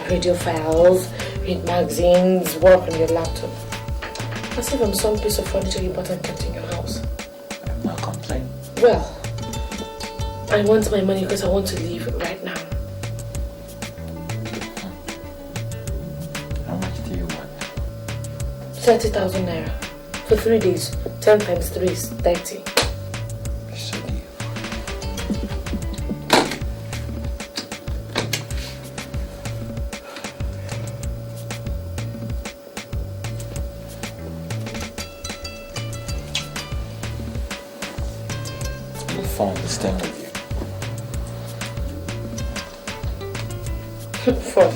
read your files, read magazines, work on your laptop. As if I'm some piece of furniture you bought and kept in your house. I'm not complaining. Well, I want my money because I want to leave right now. How much do you want? 30,000 naira. For 3 days. 10 times 3 is 30. Fun staying with you. Fun.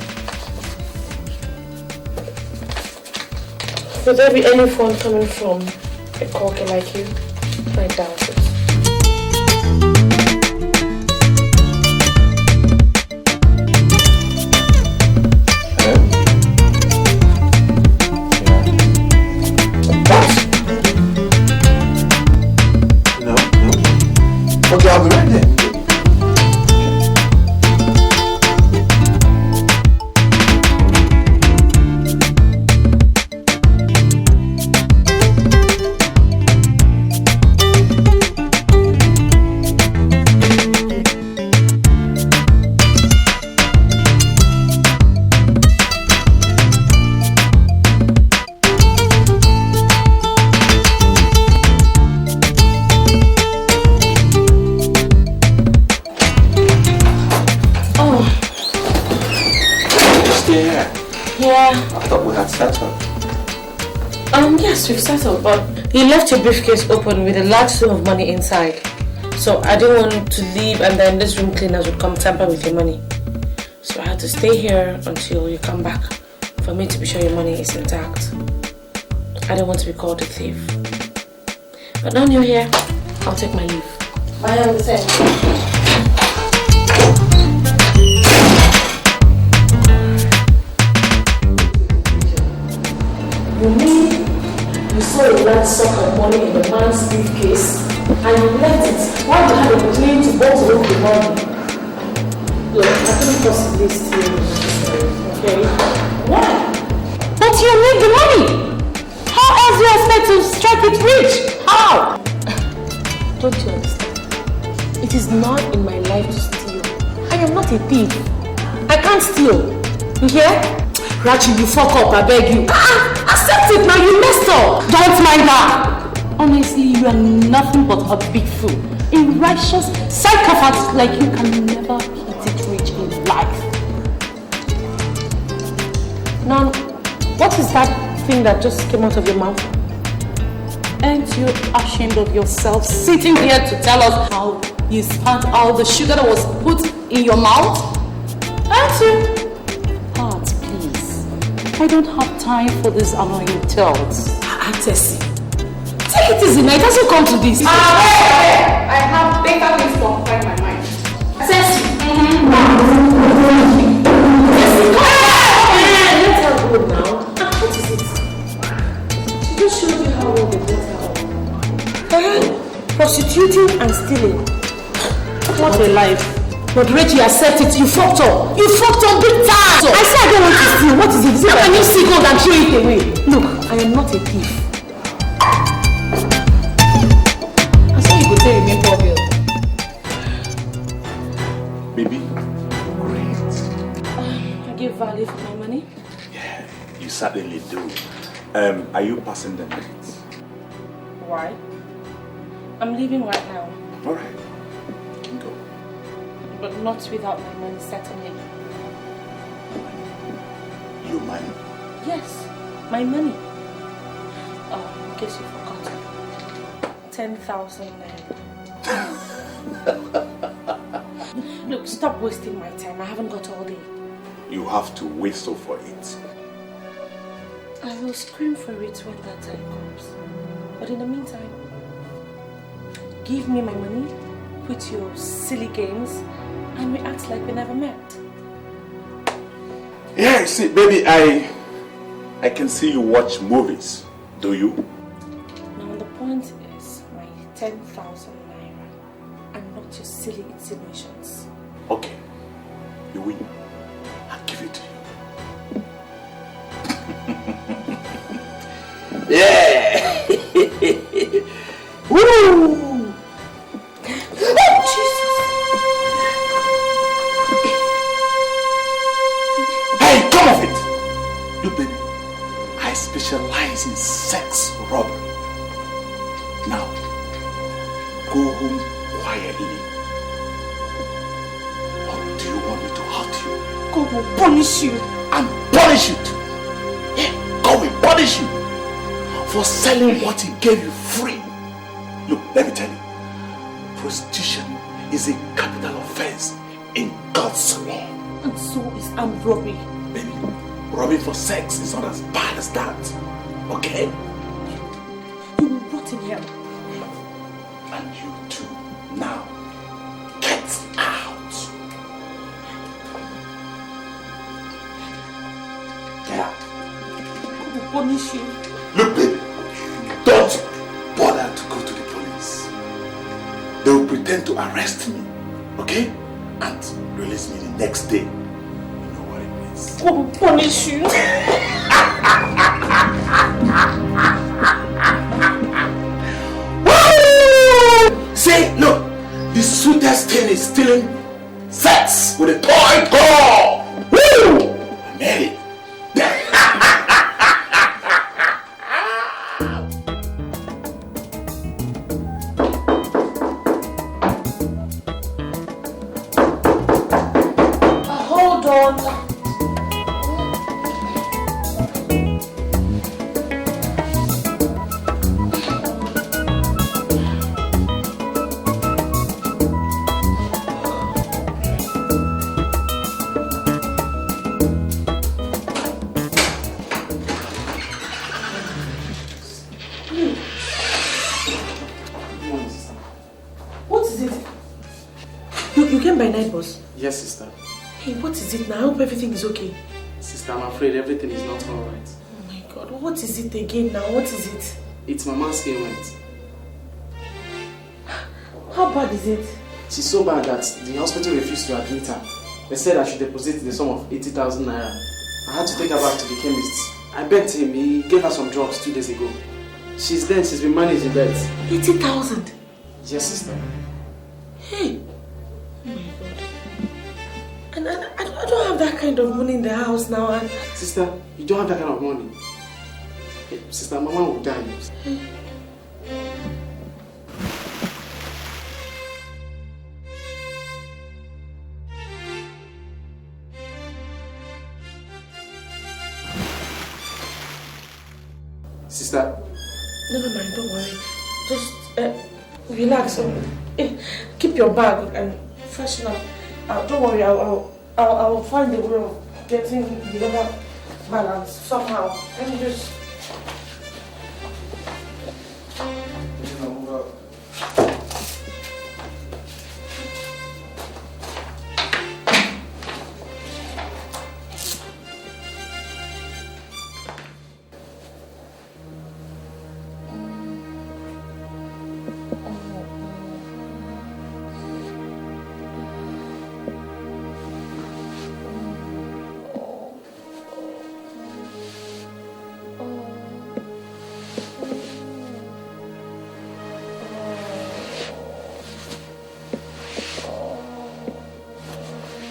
Would there be any fun coming from a corker like you? I doubt it. No. Okay, I'll be right there. Yes, we've settled, but he left your briefcase open with a large sum of money inside. So I didn't want to leave and then this room cleaners would come tamper with your money. So I had to stay here until you come back for me to be sure your money is intact. I don't want to be called a thief. But now you're here, I'll take my leave. I understand. You mean you saw a large sock of money in the man's briefcase and you left it while you had a claim to bottle of the money? Look, I couldn't possibly steal this, okay? Why? But you need the money! How else do you expect to strike it rich? How? Don't you understand? It is not in my life to steal. I am not a thief. I can't steal. You hear? Rachi, you fuck up, I beg you. Accept it now, you messed up. Don't mind her. Honestly, you are nothing but a big fool. A righteous psychopath like you can never hit it rich in life. Now, what is that thing that just came out of your mouth? Aren't you ashamed of yourself sitting here to tell us how you spent all the sugar that was put in your mouth? Aren't you? I don't have time for these annoying tales. Tessie, take it easy now. It doesn't come to this. I have better things to occupy my mind. Tessie. Tessie, come on. Let her go now. What is it? She just showed you how well they brought her up. Prostituting and stealing. What a life. But Rachel, you accept it, you fucked up. You fucked up big time. So, I said I don't want to steal. What is it? How can you steal gold and throw it away? Look, I am not a thief. I saw you could say you made poor bill. Baby, great. I give value for my money? Yeah, you certainly do. Are you passing the night? Why? I'm leaving right now. Alright. But not without my money, certainly. Your money? Yes, my money. Oh, in case you forgot. 10,000 naira. Look, stop wasting my time. I haven't got all day. You have to whistle for it. I will scream for it when that time comes. But in the meantime, give me my money, quit your silly games, and we act like we never met. Yeah, see, baby, I can see you watch movies. Do you? Now the point is my 10,000 naira and not your silly insinuations. Okay, you win. I'll give it to you. Yeah! Woo! Oh, Jesus! Hey, come off it! Look, baby, I specialize in sex robbery. Now, go home quietly. Or do you want me to hurt you? God will punish you. And punish you too. Yeah, God will punish you for selling what he gave you free. Look, let me tell you, prostitution is a capital offense in God's law. And so is armed robbery. Baby, robbing for sex is not as bad as that. Okay? You will rot in hell. And you too. Now, get out. Get out. God will punish you. Look, baby, don't bother to go to the police. They will pretend to arrest me, okay? And release me the next day. You know what it means. God will punish you. Woo! See, look, the sweetest thing is stealing sex with a toy doll. Woo! I made it. Hold on. What is it? You came by night, boss? Yes, sister. Hey, what is it now? I hope everything is okay. Sister, I'm afraid everything is not alright. Oh my God, what is it again now? What is it? It's Mama's ailment. How bad is it? She's so bad that the hospital refused to admit her. They said I should deposit the sum of 80,000 naira. I had to take her back to the chemist. I begged him, he gave her some drugs 2 days ago. She's been managed in bed. 80,000? Yes, sister. Hey! Oh my God. And I don't have that kind of money in the house now. And Sister, you don't have that kind of money. Hey, sister, Mama will die. Hey. Sister. Never mind, don't worry. Just relax. Keep your bag and freshen up. Don't worry, I'll find a way of getting the other balance somehow. Let me just.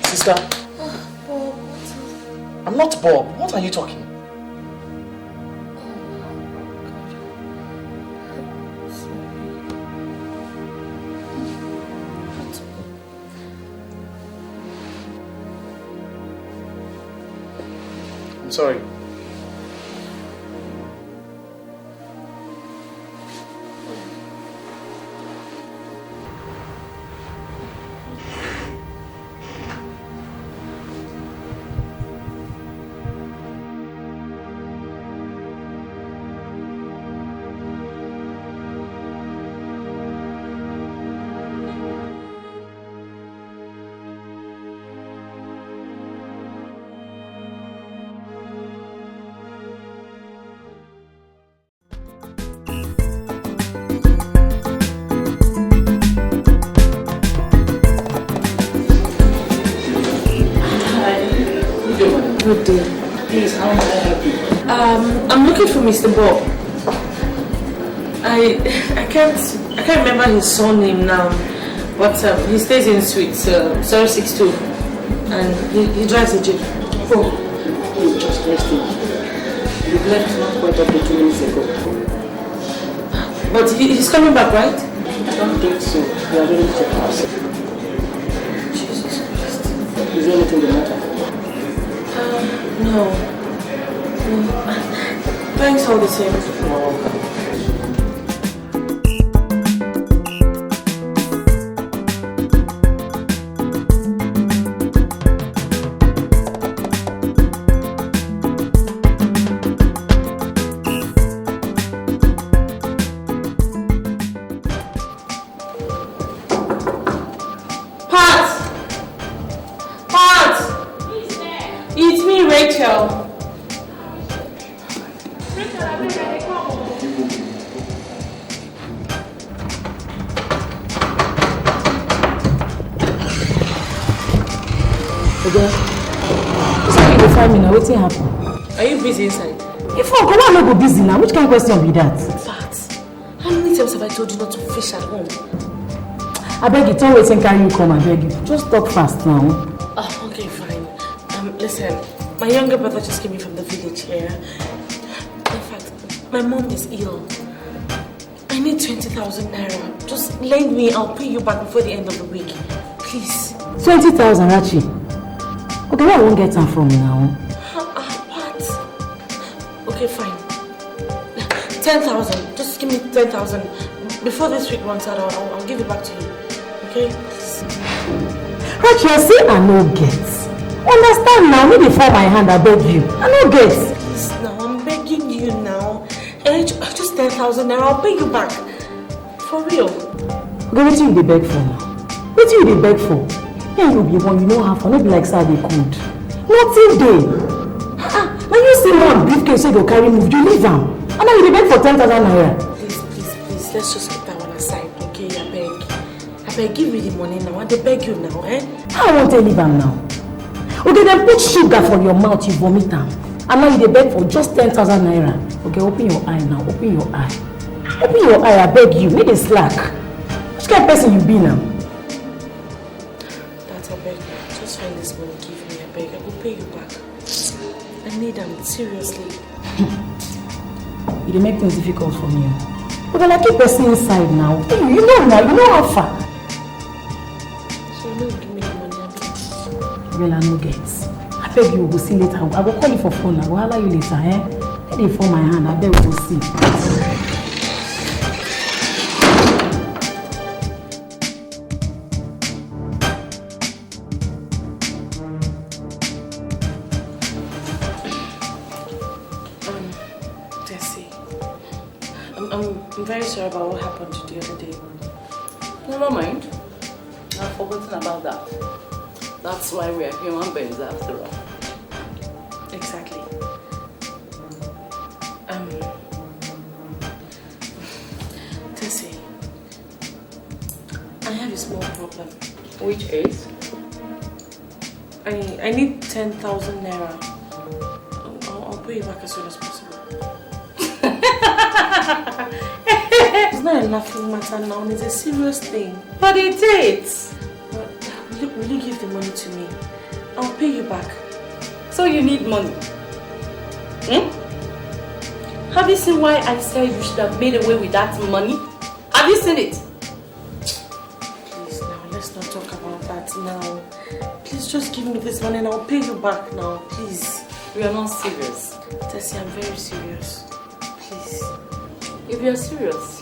Sister. Bob, I'm not Bob. What are you talking? I'm sorry. Good day. Please, how may I help you? I'm looking for Mr. Bob. I can't remember his surname now, but he stays in suite 062, and he drives a jeep. Oh, he's just resting. He left not quite up to 2 minutes ago. But he's coming back, right? I don't think so. We are ready to check ourselves. Jesus Christ. Is there anything the matter? No. Thanks all the same. You're welcome. It's me, Rachel. Okay. So you go find me now, wetin happen? Are you busy inside? If I go, why not go busy now? Which kind of question be that? Fat. How many times have I told you not to fish at home? I beg you, don't wait and carry you come, I beg you. Just talk fast now. Oh, okay, fine. Listen, my younger brother just came in from the village here. In fact, my mom is ill. I need 20,000 naira. Just lend me, I'll pay you back before the end of the week. Please. 20,000, Rachi. Okay, where I won't get them from now? What? Okay, fine. 10,000. Just give me 10,000. Before this week runs out, I'll give it back to you. Okay? Please. Rachi, I say I no get. Understand now, me before my hand, I beg you. I no get. Please, now, I'm begging you now. Just 10,000 naira, I'll pay you back. For real. Okay, what you dey beg for now? What you dey beg for? Yeah, you be one, you know how far, not be like say they could. Nothing dey. Now you see one briefcase say go carry move, you leave am. And now you dey beg for 10,000 naira. Please, let's just put that one aside, okay? I beg, give me the money now. I beg you now, eh? How I want to leave am now? Okay, then put sugar for your mouth, you vomit am. And now you dey beg for just 10,000 naira. Okay, open your eye now, open your eye. Open your eye, I beg you, make it slack. Which kind of person you be now? That I beg, just find this money, give me, I beg. I will pay you back. I need them, seriously. You dey make things difficult for me. Okay, like keep person inside now. You know now, you know how far. So you don't give me the money, I beg. Well, I no get. I beg you, we'll see later. I will call you for phone. I will holler you later, eh? Let it fall my hand. I beg we'll see. Tessie, I'm very sorry about what happened the other day. Never mind. I've forgotten about that. That's why we are human beings after all. Exactly. Tessie, I have a small problem. Which is? I need 10,000 naira. I'll pay you back as soon as possible. It's not a laughing matter now, it's a serious thing. But it is. Will you give the money to me? I'll pay you back. So you need money? Have you seen why I said you should have made away with that money? Have you seen it? Please now, let's not talk about that now. Please just give me this money and I'll pay you back now, please. We are not serious. Tessie, I'm very serious. Please. If you are serious,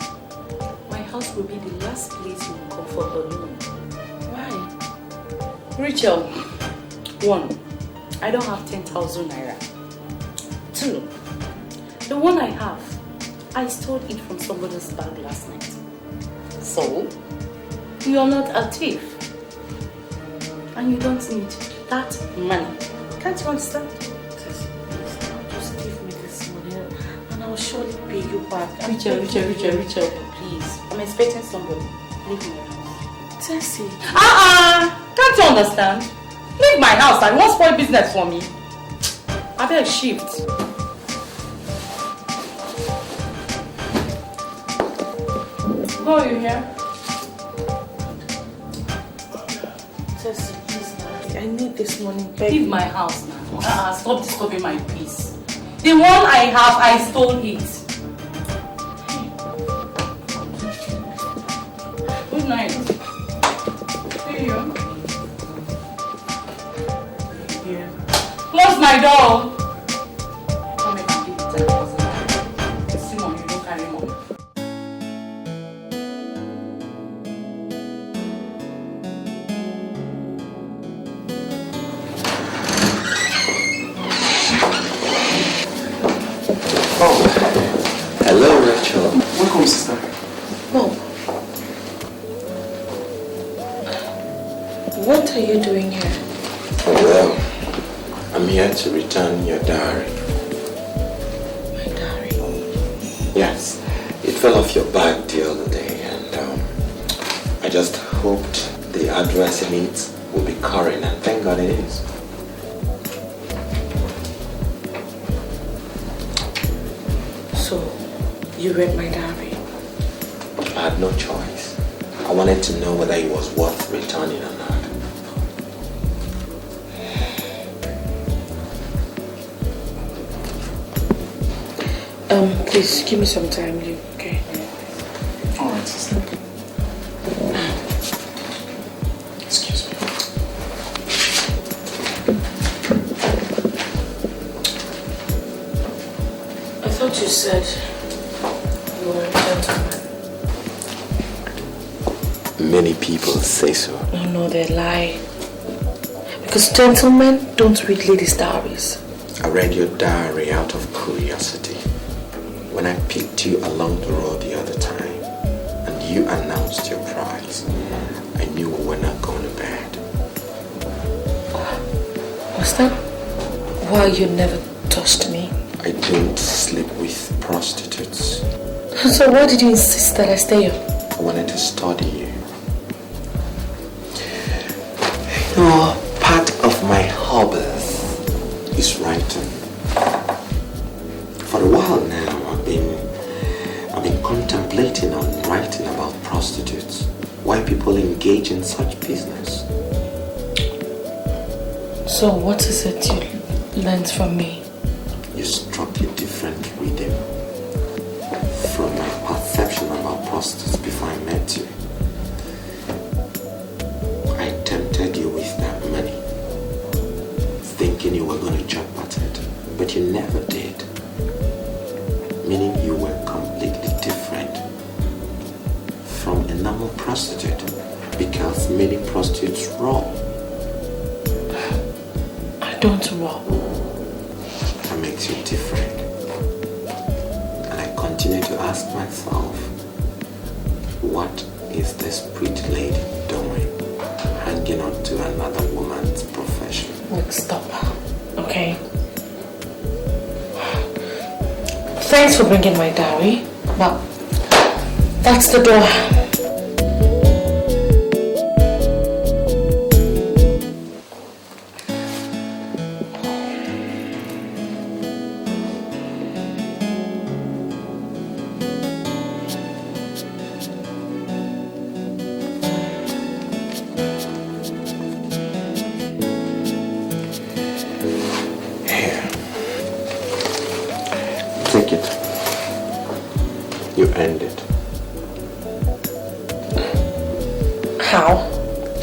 my house will be the last place you will comfort alone. Why? Rachel, 1, I don't have 10,000 naira. 2, the one I have, I stole it from somebody's bag last night. So, you are not a thief. And you don't need that money. Can't you understand? Just give me this money and I'll surely pay you back. Rachel, please. I'm expecting somebody. Leave my house. Tessie. Can't you understand? Leave my house. I won't spoil business for me. I better shift. Go, you here? Tessie, please now. I need this money. Leave my house now. Stop disturbing my peace. The one I have, I stole it. Good night. See you. Close my door. Come and give it 10,000. See, mom, you don't carry money. Hello, Rachel. Welcome, sister. Mom. What are you doing here? Oh, well, I'm here to return your diary. My diary? Yes, it fell off your bag the other day, and I just hoped the address in it will be current, and thank God it is. So, you read my diary? I had no choice. I wanted to know whether it was worth returning or not. Please give me some time, okay? Alright, sister. Excuse me. I thought you said you were a gentleman. Many people say so. No, they lie. Because gentlemen don't read ladies' diaries. I read your diary out of curiosity. When I picked you along the road the other time and you announced your prize, I knew we were not going to bed. Was that why you never touched me? I don't sleep with prostitutes. So why did you insist that I stay here? I wanted to study you. You know, part of my hobbies is writing. For a while now, I've been contemplating on writing about prostitutes. Why people engage in such business. So what is it you learned from me? You struck a different rhythm from my perception about prostitutes before I met you. I tempted you with that money, thinking you were going to jump at it, but you never did. Meaning you were completely different from a normal prostitute, because many prostitutes rob. I don't rob. That makes you different. And I continue to ask myself, what is this pretty lady doing, hanging on to another woman's profession? Look, stop, okay? Thanks for bringing my diary, but that's the door. Take it. You earned it. How?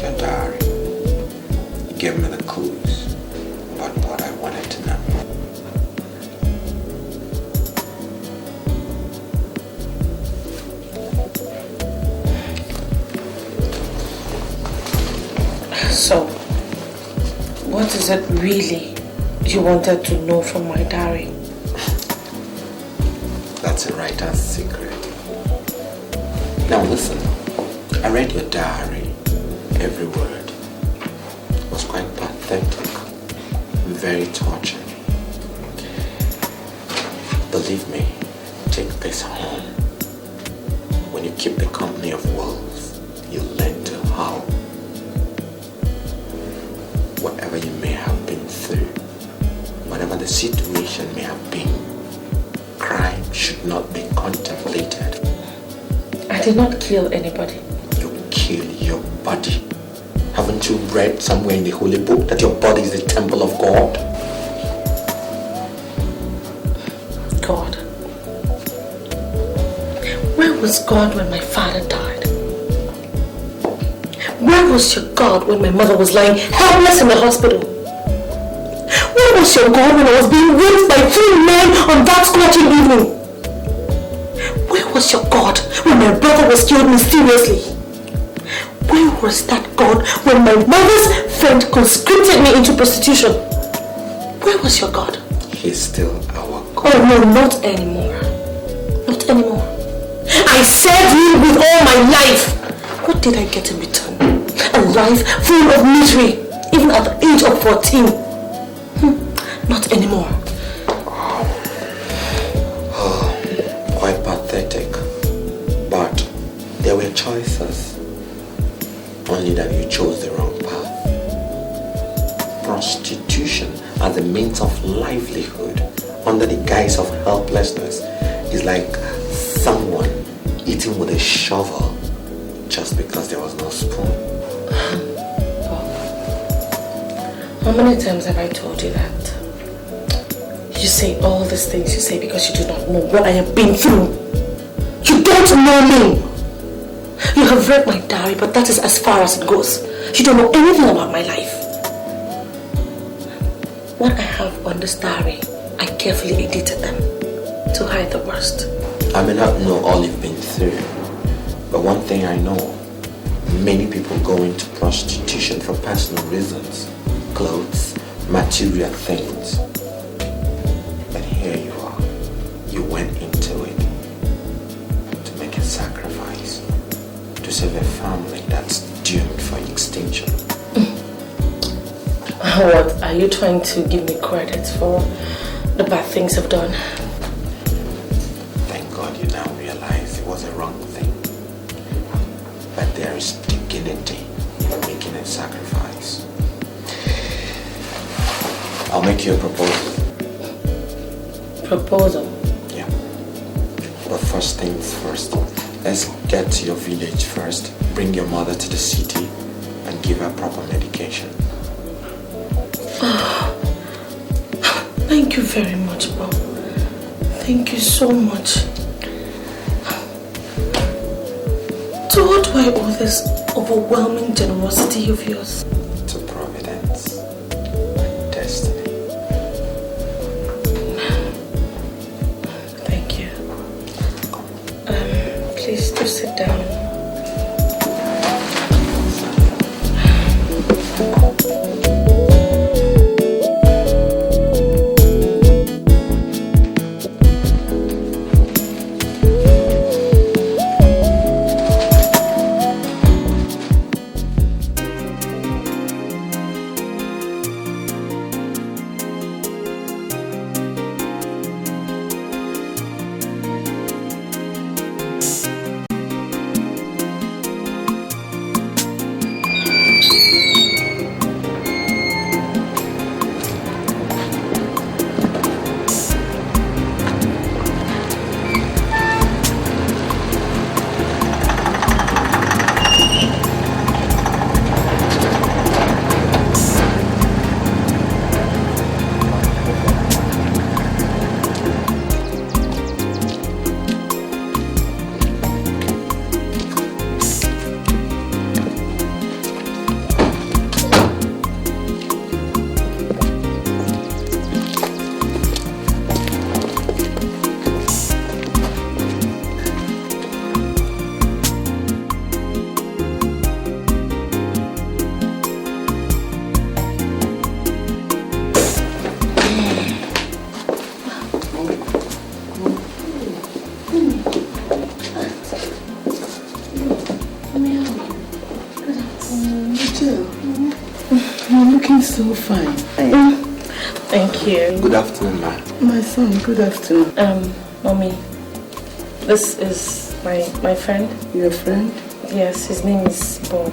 Your diary. You gave me the clues about what I wanted to know. So, what is it really you wanted to know from my diary? That's a writer's secret. Now listen, I read your diary. Every word was quite pathetic, very touching. Believe me, take this home. When you keep the company of wolves, you learn to howl. Whatever you may have been through, whatever the situation may have been, crime should not be contemplated. I did not kill anybody. You kill your body. Haven't you read somewhere in the Holy Book that your body is the temple of God? God. Where was God when my father died? Where was your God when my mother was lying helpless in the hospital? Where was your God when I was being raped by 3 men on that scorching evening? Where was your God when my brother was killed mysteriously? Where was that God when my mother's friend conscripted me into prostitution? Where was your God? He's still our God. Oh no, not anymore. Not anymore. I served him with all my life. What did I get in return? A life full of misery, even at the age of 14. Not anymore. Oh, quite pathetic. But there were choices. Only that you chose the wrong path. Prostitution as a means of livelihood under the guise of helplessness is like someone eating with a shovel just because there was no spoon. How many times have I told you that? You say all these things you say because you do not know what I have been through. You don't know me. You have read my diary, but that is as far as it goes. You don't know anything about my life. What I have on this diary, I carefully edited them to hide the worst. I may not know all you've been through, but one thing I know, many people go into prostitution for personal reasons, clothes, material things. But here you are, you went into it to make a sacrifice, to save a family that's doomed for extinction. What, are you trying to give me credit for the bad things I've done? Thank God you now realize it was a wrong thing. But there is dignity in making a sacrifice. I'll make you a proposal. Proposal? Yeah. But first things first. Let's get to your village first. Bring your mother to the city and give her proper medication. Thank you very much, Bob. Thank you so much. To what do I owe this overwhelming generosity of yours? To Providence and destiny. Thank you. Please do sit down. So fine. Thank you. Good afternoon, ma. My son, good afternoon. Mommy, this is my friend. Your friend? Yes, his name is Bob.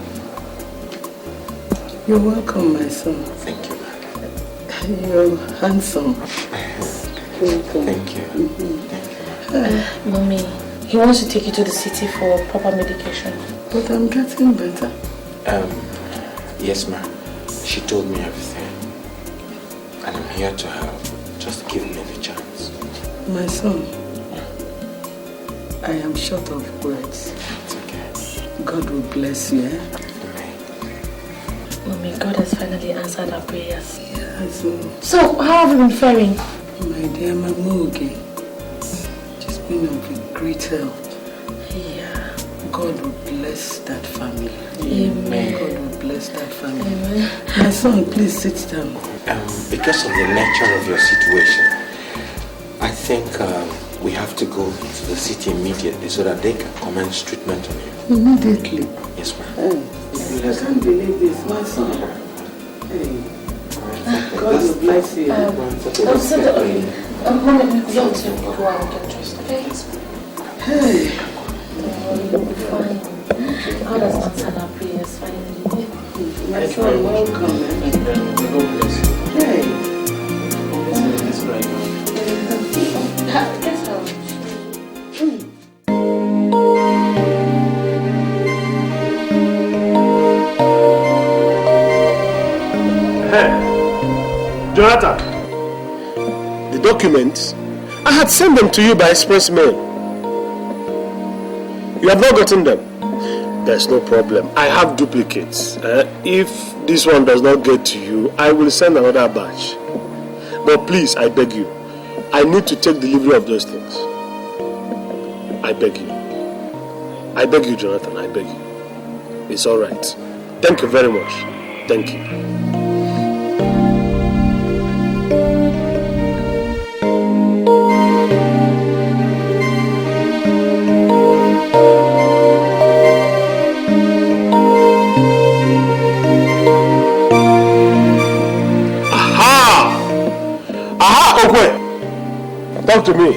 You're welcome, my son. Thank you, ma. You're handsome. Thank you. Mommy, he wants to take you to the city for proper medication. But I'm getting better. Yes, ma'am. She told me everything. And I'm here to help. Just give me the chance. My son, I am short of words. It's okay. God will bless you, eh? Mommy, God has finally answered our prayers. Yes. So, how have you been faring? My dear Mama, okay. Just been of great help. Yeah. God will bless that family. Amen. God will bless that family. Amen. My son, please sit down. Because of the nature of your situation, I think we have to go to the city immediately so that they can commence treatment on you. Immediately? Yes, ma'am. Hey, I can't believe this, my son. Hey. God will bless you. I'm going to go out and get dressed, okay? Hey. You'll be fine. God has answered our prayers finally. My son, welcome. God bless you. Hey. Guess how? Jonathan, the documents, I had sent them to you by express mail. You have not gotten them. There's no problem. I have duplicates. If this one does not get to you, I will send another batch. But please, I beg you, I need to take delivery of those things. I beg you. I beg you, Jonathan, I beg you. It's all right. Thank you very much. Thank you. Talk to me.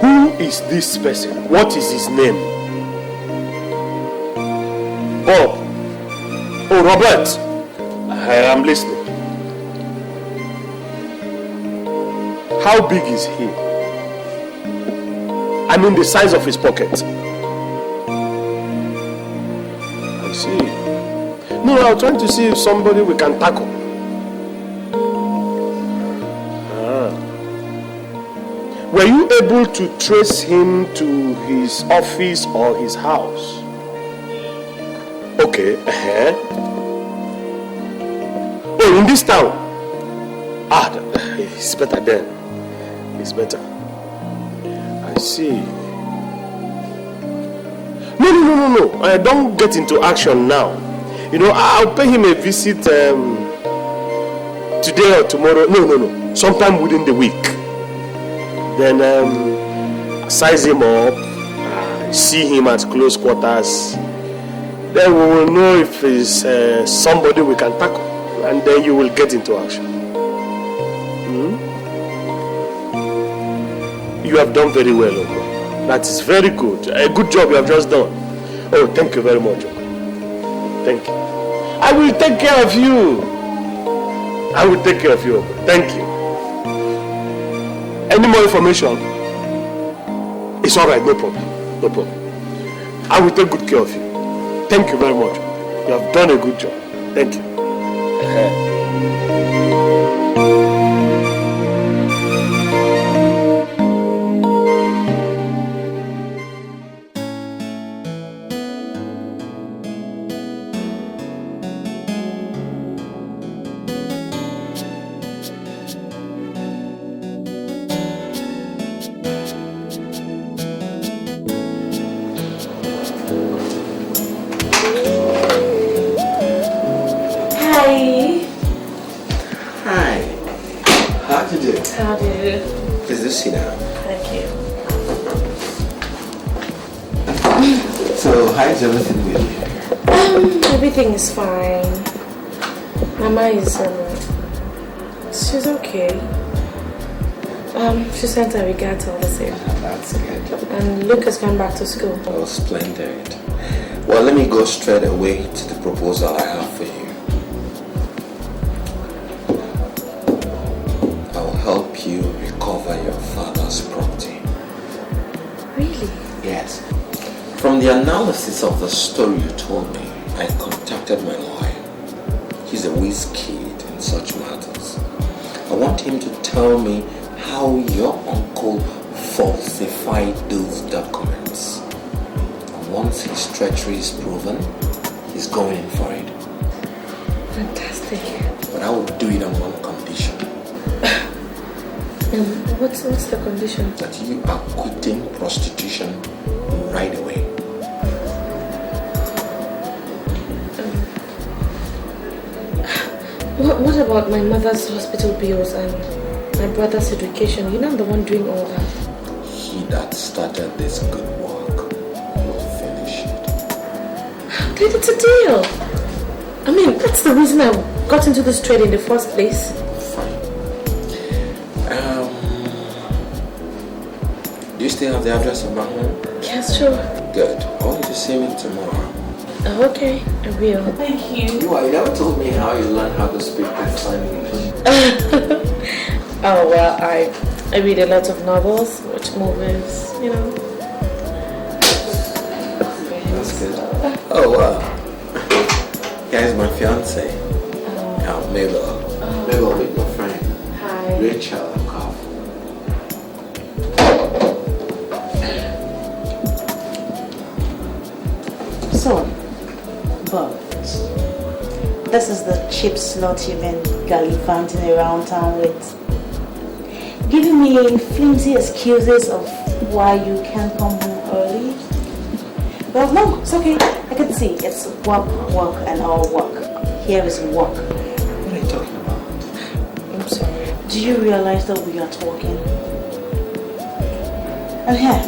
Who is this person? What is his name? Bob. Oh, Robert. I am listening. How big is he? I mean the size of his pocket. I see. No, I'm trying to see if somebody we can tackle. Were you able to trace him to his office or his house? Okay. Oh, in this town? Ah, it's better then. It's better. I see. No. Don't get into action now. You know, I'll pay him a visit today or tomorrow. No. Sometime within the week. Then size him up, see him at close quarters. Then we will know if he's somebody we can tackle, and then you will get into action. You have done very well, Oko. That is very good. A good job you have just done. Oh, thank you very much, Oko. Thank you. I will take care of you. I will take care of you, Oko. Thank you. Any more information? It's all right, no problem. No problem. I will take good care of you. Thank you very much. You have done a good job. Thank you. Everything with you? Everything is fine. Mama is she's okay. She sent her regards all the same. That's good. And Luke has gone back to school. Oh, splendid. Well, let me go straight away to the proposal I have for you. help you recover your father's property. Really? Yes. From the analysis of the story you told me, I contacted my lawyer. He's a whiz kid in such matters. I want him to tell me how your uncle falsified those documents. And once his treachery is proven, he's going in for it. Fantastic. But I will do it on one condition. What's the condition? That you are quitting prostitution right away. What about my mother's hospital bills and my brother's education? You know I'm the one doing all that. He that started this good work will finish it. Dude, it's a deal. I mean, that's the reason I got into this trade in the first place. Fine. Do you still have the address of my home? Yes, sure. Good. I want you to see me tomorrow. Okay, I will. Thank you. You never told me how you learned how to speak good sign English. Oh, well, I read a lot of novels, watch movies, you know. That's good. Oh, wow. Here's my fiance. Mabel. Mabel, meet my friend. Hi. Rachel. So, but this is the cheap slot you've been gallivanting around town with, giving me flimsy excuses of why you can't come home early. Well, no, it's okay. I can see it's work, and all work. Here is work. What are you talking about? I'm sorry. Do you realize that we are talking? And here,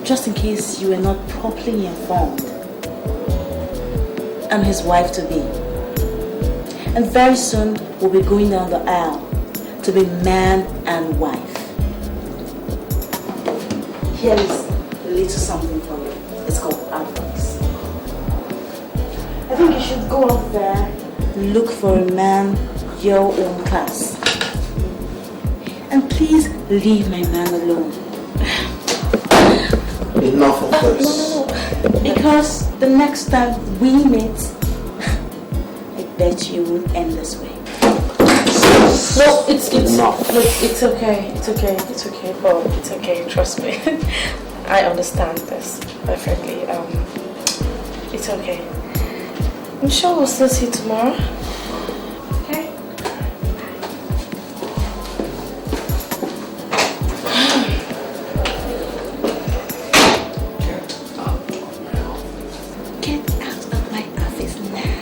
just in case you were not properly informed, I'm his wife-to-be. And very soon, we'll be going down the aisle to be man and wife. Here is a little something for you. It's called advice. I think you should go out there, look for a man your own class. And please leave my man alone. Enough of this. No. Because the next time we meet, I bet you won't end this way. No, it's enough. Look, it's okay, Bob, it's okay, trust me. I understand this perfectly. It's okay. I'm sure we'll still see you tomorrow. Okay? Get out of my office now.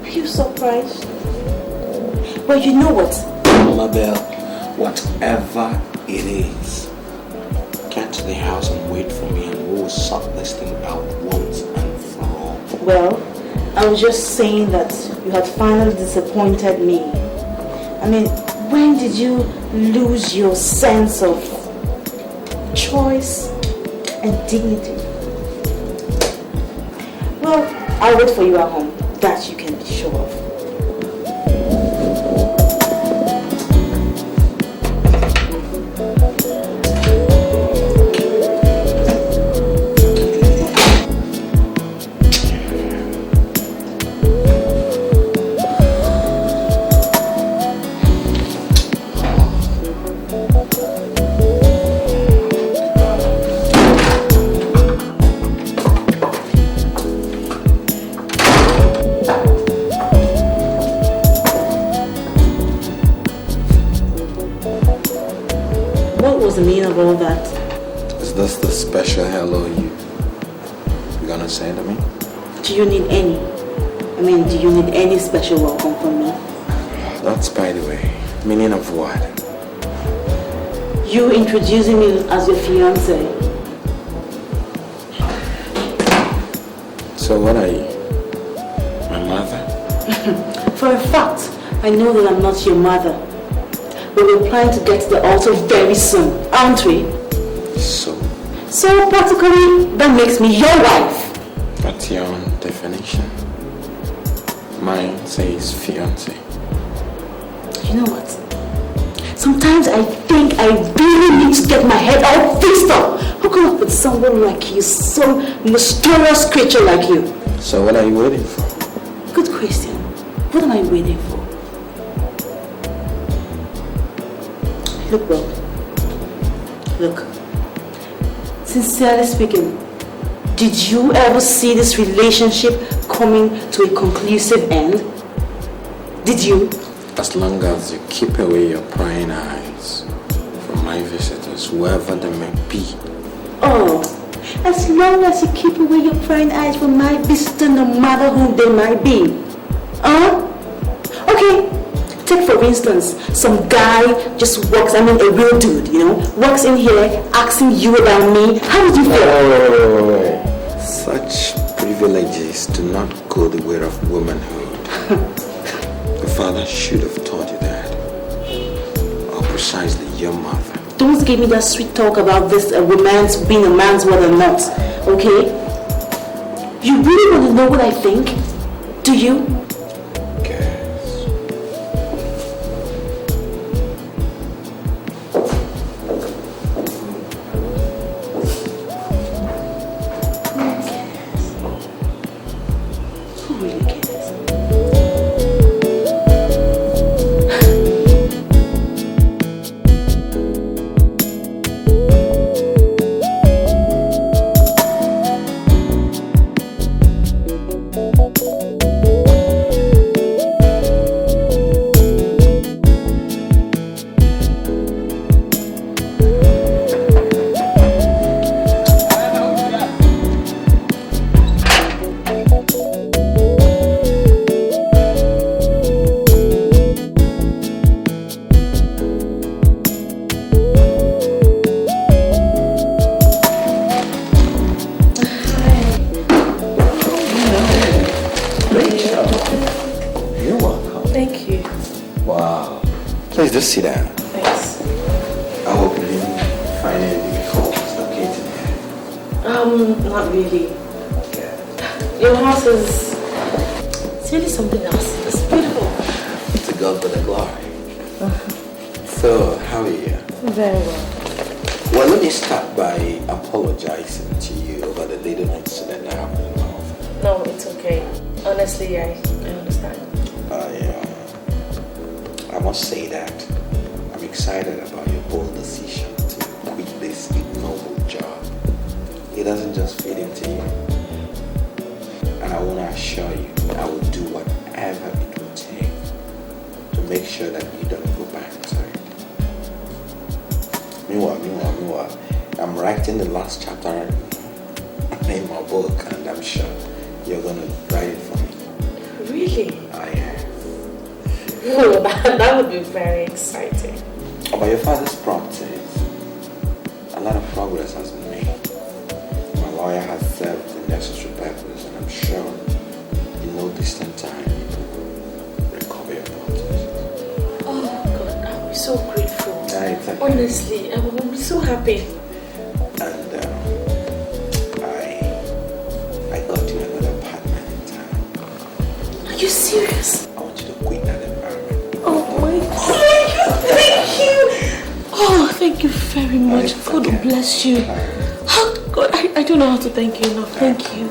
Are you surprised? Well, you know what? Mabel, whatever it is, get to the house and wait for me and we'll sort this thing out once and for all. Well, I was just saying that you had finally disappointed me. I mean, when did you lose your sense of choice and dignity? Well, I'll wait for you at home. That you can be sure of. What's the meaning of all that? Is this the special hello you're gonna say to me? Do you need any? I mean, do you need any special welcome from me? That's by the way. Meaning of what? You introducing me as your fiancé. So what are you? My mother? For a fact, I know that I'm not your mother. But we're planning to get to the altar very soon, aren't we? So practically, that makes me your wife. That's your own definition. Mine says fiancé. You know what? Sometimes I think I really need to get my head all fixed up. How come up with someone like you, some mysterious creature like you? So what are you waiting for? Good question. What am I waiting for? Look, Bob. Look. Sincerely speaking, did you ever see this relationship coming to a conclusive end? Did you? As long as you keep away your prying eyes from my visitors, whoever they may be. Oh, as long as you keep away your prying eyes from my visitor, no matter who they might be. Okay. Take for instance, some guy just walks, a real dude, walks in here asking you about me. How would you feel? Such privileges do not go the way of womanhood. The father should have taught you that. Or precisely your mother. Don't give me that sweet talk about this romance being a man's word or not, okay? You really want to know what I think? Do you? Sit down. Thanks. I hope you didn't find it difficult locating here. Not really. Your house is... It's really something else. It's beautiful. To God be the glory. So, how are you? Very well. Well, let me start by apologizing to you over the little incident that happened in my office. No, it's okay. Honestly, I understand. I must say that I'm excited about your bold decision to quit this ignoble job. It doesn't just fit into you. And I want to assure you, I will do whatever it will take to make sure that you don't go back to it. Meanwhile, I'm writing the last chapter in my book, and I'm sure you're going to write it for me. Really? I am. Oh, that would be very exciting. About your father's properties, a lot of progress has been made. My lawyer has served the necessary purpose, and I'm sure in no distant time you will recover your properties. Oh God, I'll be so grateful. It's okay. Honestly, I will be so happy. And I got you another apartment in town. Are you serious? I want you to quit that environment. Oh my God, thank you. Oh, thank you very much. God bless you. Oh God, I don't know how to thank you enough. Thank you.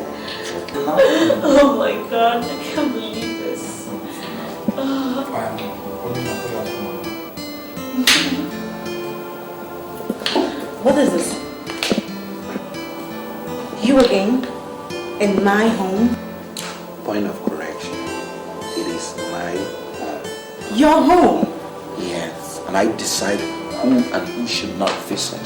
Oh my God, I can't believe this. What is this? You again? In my home? Point of correction. It is my home. Your home? Yes. And I decided who and who should not visit.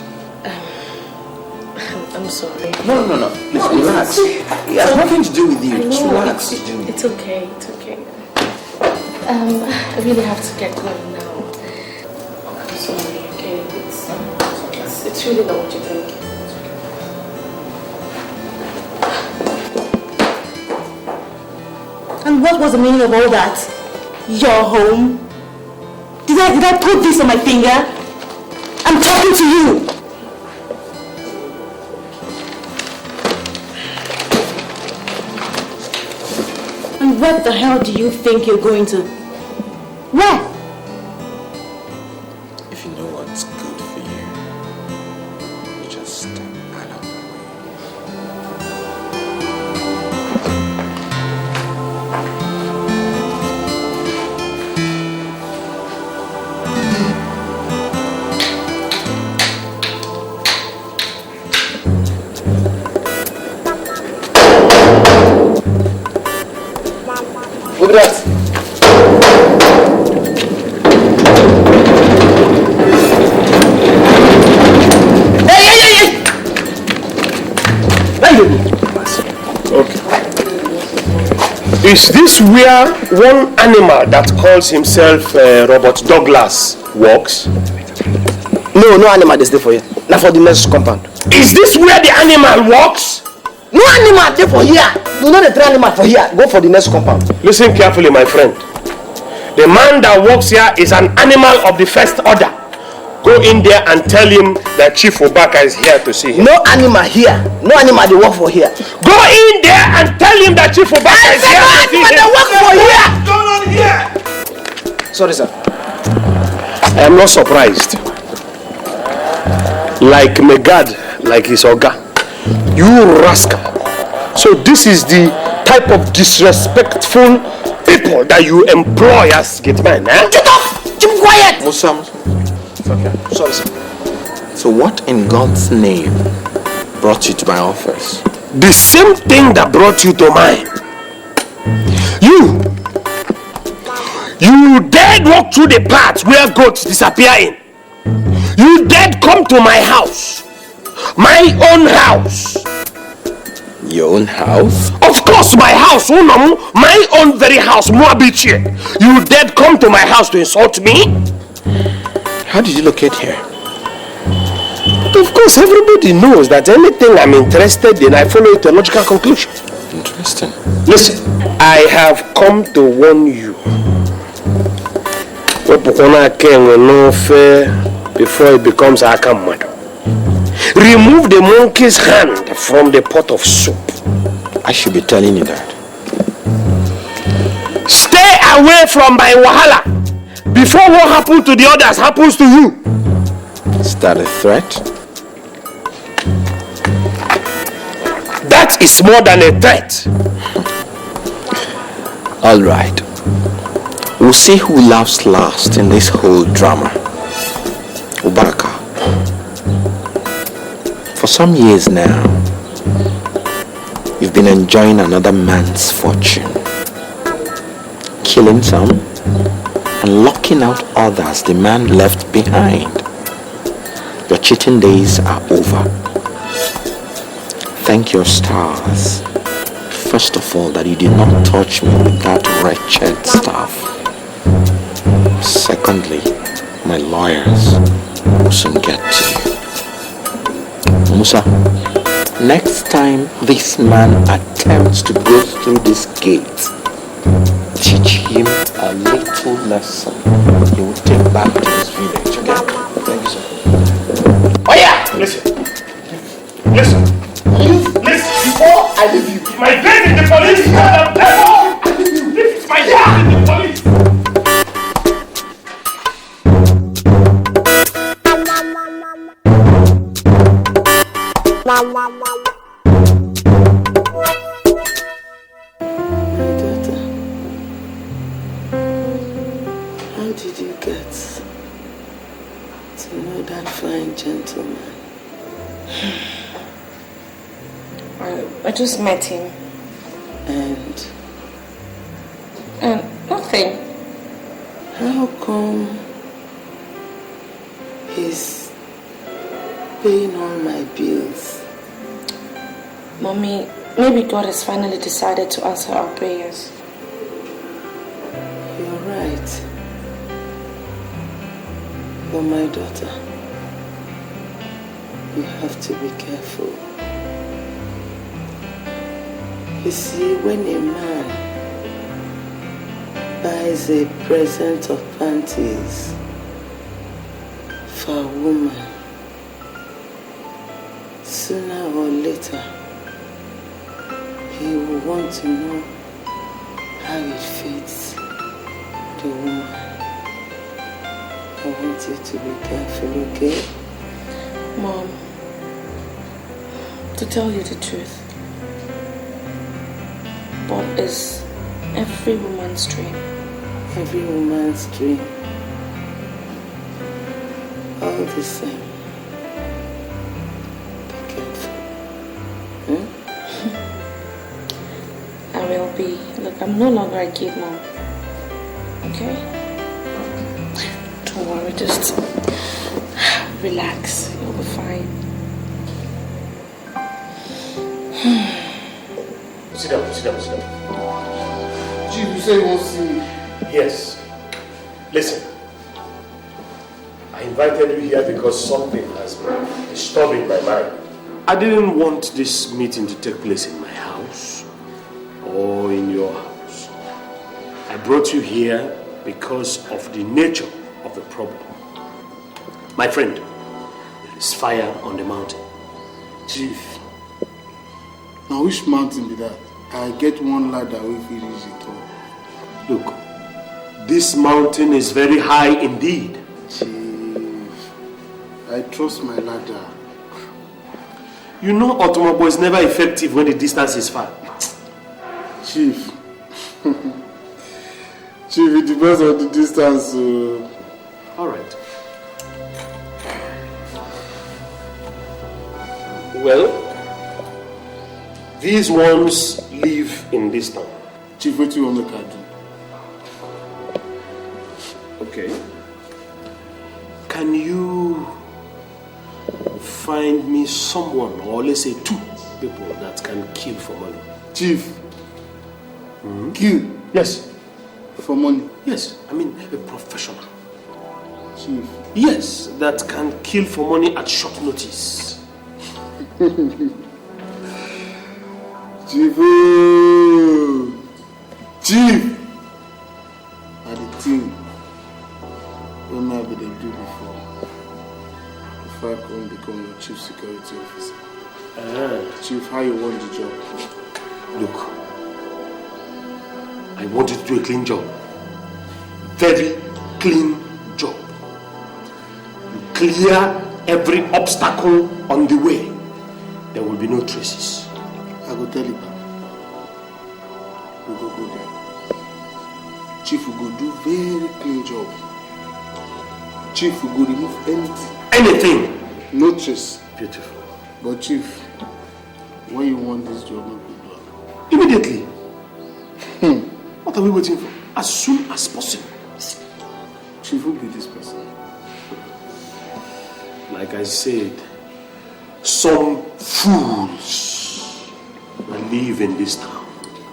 I'm sorry. No. Please relax. It has nothing to do with you. Just relax. It's okay. It's okay. I really have to get going now. I'm sorry. Okay. It's really not what you think. And what was the meaning of all that? Your home? Did I put this on my finger? I'm talking to you. And what the hell do you think you're going to? Where? If Is this where one animal that calls himself Robert Douglas walks? No, no animal is there for you. Not for the next compound. Is this where the animal walks? No animal there for here. Do not try animal for here. Go for the next compound. Listen carefully, my friend. The man that walks here is an animal of the first order. Go in there and tell him that Chief Obaka is here to see him. No animal here. No animal they work for here. Go in there and tell him that Chief Obaka is here to see him. They work for here. What's going on here? Sorry, sir. I am not surprised. Like Megad, like his Oga. You rascal. So this is the type of disrespectful people that you employ as gatemen, eh? Get off! Keep quiet! Musa. Okay. Sorry, sir. So what in God's name brought you to my office? The same thing that brought you to mine. You dared walk through the path where goats disappear in. You dared come to my house. My own house. Your own house? Of course, my house, my own very house, Moabiche. You dared come to my house to insult me? How did you locate here? But of course, everybody knows that anything I'm interested in, I follow it to a logical conclusion. Interesting. Listen, I have come to warn you. Before it becomes Akamado. Remove the monkey's hand from the pot of soup. I should be telling you that. Stay away from my wahala before what happened to the others happens to you. Is that a threat? That is more than a threat. All right. We'll see who laughs last in this whole drama. Obaka. For some years now, you've been enjoying another man's fortune, killing some and locking out others the man left behind. Your cheating days are over. Thank your stars, first of all, that you did not touch me with that wretched stuff. Secondly, my lawyers will soon get to you. Musa, next time this man attempts to go through this gate, teach him a little lesson he will take back to his village. Okay? Thank you, sir. Oh yeah! Listen. Listen, before I leave you. My bed in the police! This is my job in the police! My daughter, how did you get to know that fine gentleman? I just met him. And nothing. How come he's paying all my bills? Mommy, maybe God has finally decided to answer our prayers. You're right. But my daughter, you have to be careful. You see, when a man buys a present of panties for a woman, sooner or later, he will want to know how it fits the woman. I want you to be careful, okay? Mom, to tell you the truth, Bob is every woman's dream. Every woman's dream. All the same. Be careful. I will be. Look, I'm no longer a kid, Mom. Okay? Don't worry, just relax. You'll be fine. Sit down. Chief, you say you won't see me. Yes. Listen. I invited you here because something has been disturbing my mind. I didn't want this meeting to take place in my house or in your house. I brought you here because of the nature of the problem. My friend, there is fire on the mountain. Chief, now which mountain be that? I get one ladder if it is it all. Look, this mountain is very high indeed. Chief, I trust my ladder. You know automobile is never effective when the distance is far. Chief, Chief, it depends on the distance. All right. Well, these ones live in this town. Chief, what do you want me to do? Okay. Can you find me someone, or let's say 2 people that can kill for money? Chief, kill? Yes. For money? Yes, I mean a professional. Chief? Yes, that can kill for money at short notice. Chief, Chief, I the thing when I be the do before I come become your chief security officer. Chief, how you want the job? Look, I want you to do a clean job. Very clean job. You clear every obstacle on the way. There will be no traces. I go tell you, Papa. We go there. Chief will go do very clean job. Chief will go remove anything. Anything? No trace. Beautiful. But Chief, when you want this job, no good. Immediately. What are we waiting for? As soon as possible. Chief, who be this person? Like I said, some fools that live in this town.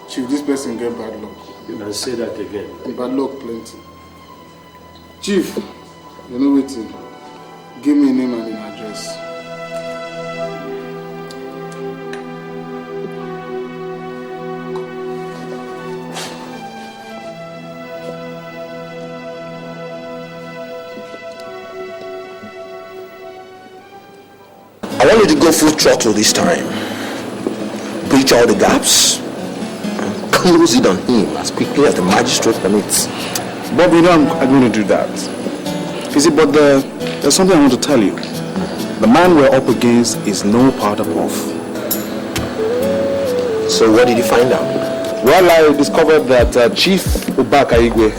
Chief, this person get bad luck. You can say that again. Bad luck plenty. Chief, you know waiting. Give me a name and an address. I want you to go full throttle this time. Breach all the gaps. And close it on him as quickly as the magistrate permits. Bob, you know I'm going to do that. You see, but there's something I want to tell you. The man we're up against is no part of off. So what did you find out? Well, I discovered that Chief Ubaka Igwe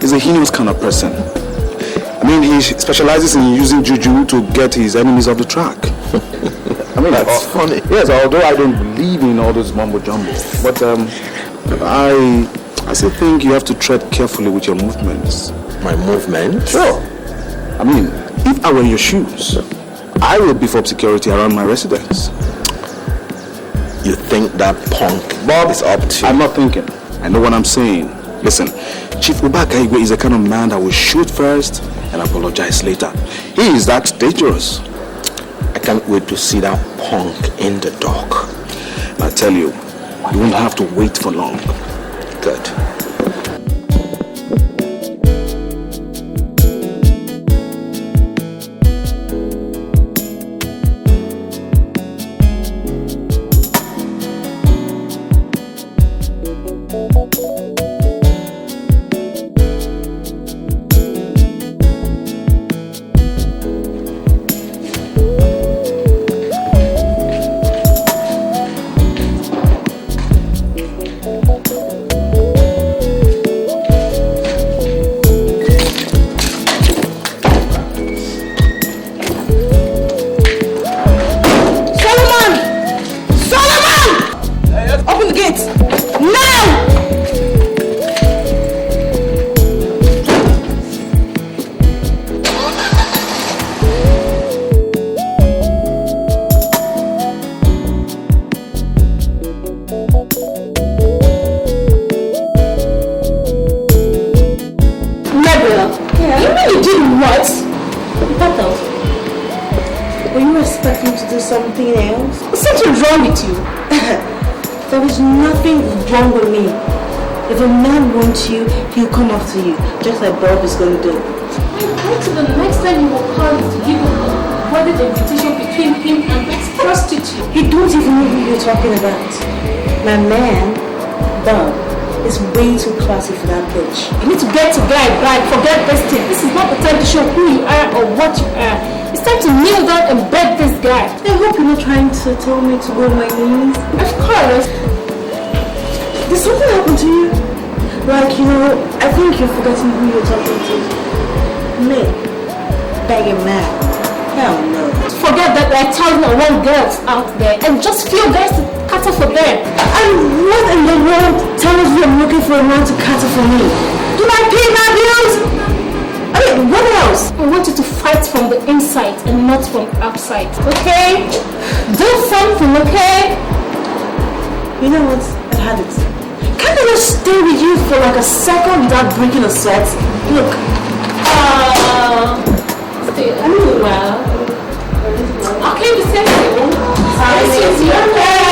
is a heinous kind of person. I mean, he specializes in using juju to get his enemies off the track. I mean, that's funny. Yes, although I don't believe in all those mumbo jumbo, but I still think you have to tread carefully with your movements. My movements? Sure. I mean, if I were in your shoes, I would beef up security around my residence. You think that punk Bob is up to? I'm not thinking. I know what I'm saying. Listen, Chief Ubaka Igwe is the kind of man that will shoot first and apologize later. He is that dangerous. I can't wait to see that punk in the dock. I tell you, you won't have to wait for long. Good. What? What else? Were you expecting to do something else? What's something wrong with you? There is nothing wrong with me. If a man wants you, he'll come after you, just like Bob is going to do. Wait till the next time he will call you to give a wedding invitation between him and this prostitute. He don't even know who you're talking about. My man, Bob, is way too classy for that bitch. You need to get to guy back. Forget this thing. This is not the time to show who you are or what you are. It's time to kneel down and beg this guy. I hope you're not trying to tell me to go on my knees. Of course. Did something happen to you? Like, I think you're forgetting who you're talking to. Me? Begging man? Hell no. Forget that there are 1,001 girls out there and just few guys to cater for them. And what in the world tells you I'm looking for a man to cater for me? Do I pay my bills? I mean, what else? I want you to fight from the inside and not from outside, okay? Do something, okay? You know what? I've had it. Can't I just stay with you for like a second without breaking a sweat? Look. Stay a little while. Okay, the same thing. This is your hair.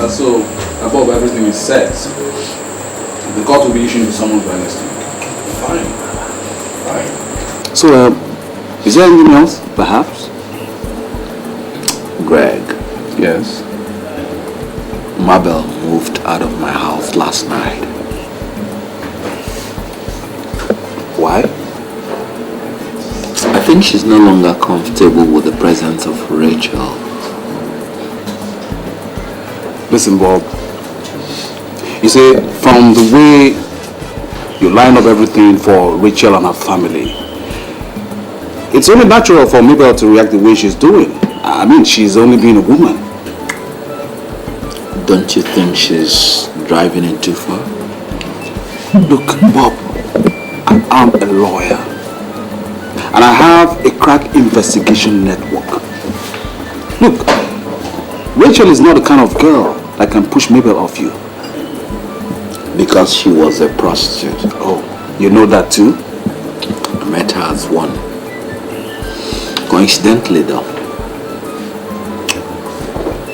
So, above everything is set, the court will be issuing the summons by next week. Fine. So, is there anything else, perhaps? Greg, Yes. Mabel moved out of my house last night. Why? I think she's no longer comfortable with the presence of Rachel. Listen, Bob. You see, from the way you line up everything for Rachel and her family, it's only natural for Mabel to react the way she's doing. I mean, she's only being a woman. Don't you think she's driving it too far? Look, Bob, I am a lawyer. And I have a crack investigation network. Look, Rachel is not the kind of girl that can push Mabel off you. Because she was a prostitute. Oh, you know that too? I met her as one. Coincidentally though.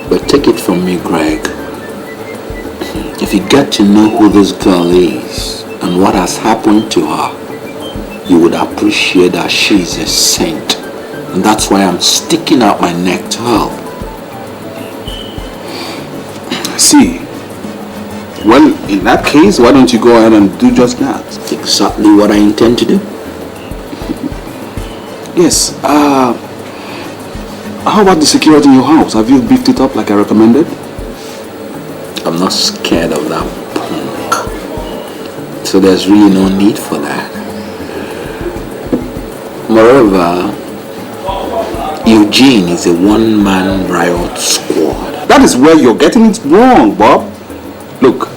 But take it from me, Greg. If you get to know who this girl is and what has happened to her, you would appreciate that she is a saint. And that's why I'm sticking out my neck to help. See, well, in that case, why don't you go ahead and do just that? Exactly what I intend to do. Yes, how about the security in your house? Have you beefed it up like I recommended? I'm not scared of that punk. So there's really no need for that. Moreover, Eugene is a one-man riot squad. That is where you're getting it wrong, Bob. Look,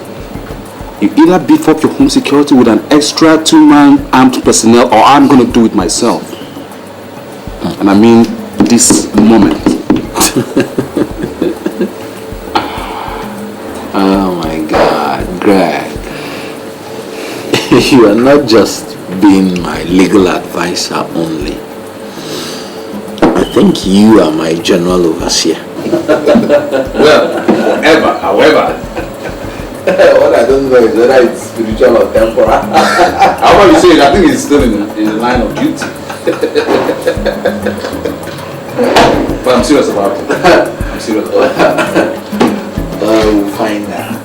you either beef up your home security with an extra 2-man armed personnel, or I'm going to do it myself. And I mean this moment. Oh my God, Greg. You are not just being my legal advisor only. I think you are my general overseer. Well, however. What I don't know is whether it's spiritual or temporal. However you say it, I think it's still in the line of duty. But I'm serious about it. I'm serious about it. We'll find out.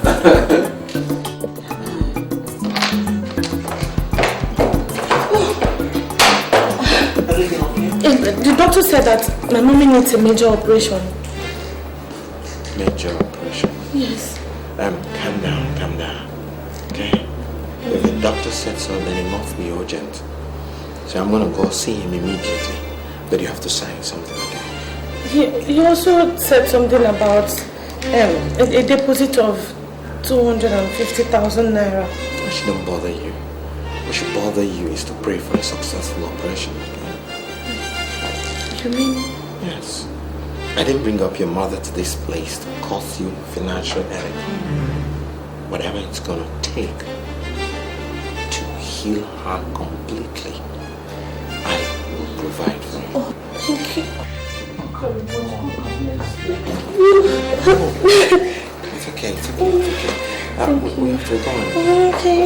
said that my mommy needs a major operation. Major operation? Yes. Calm down. Okay? If the doctor said so, then it must be urgent. So I'm gonna go see him immediately. But you have to sign something again. He also said something about a deposit of 250,000 naira. It shouldn't bother you. What should bother you is to pray for a successful operation. You mean? Yes. I didn't bring up your mother to this place to cause you financial headache. Whatever it's gonna take to heal her completely, I will provide for you. Oh, thank you. It's okay. We have to go on. Okay.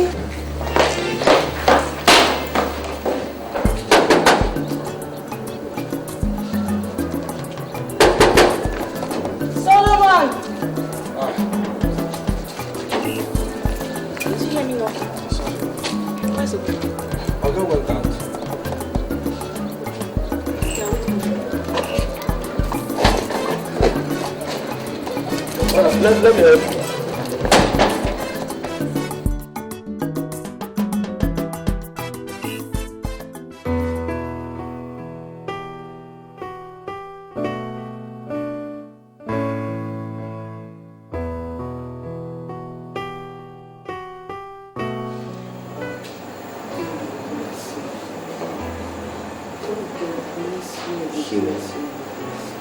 Solomon! Did you hear me walking? Where's the book? I'll go with that. Let me help you.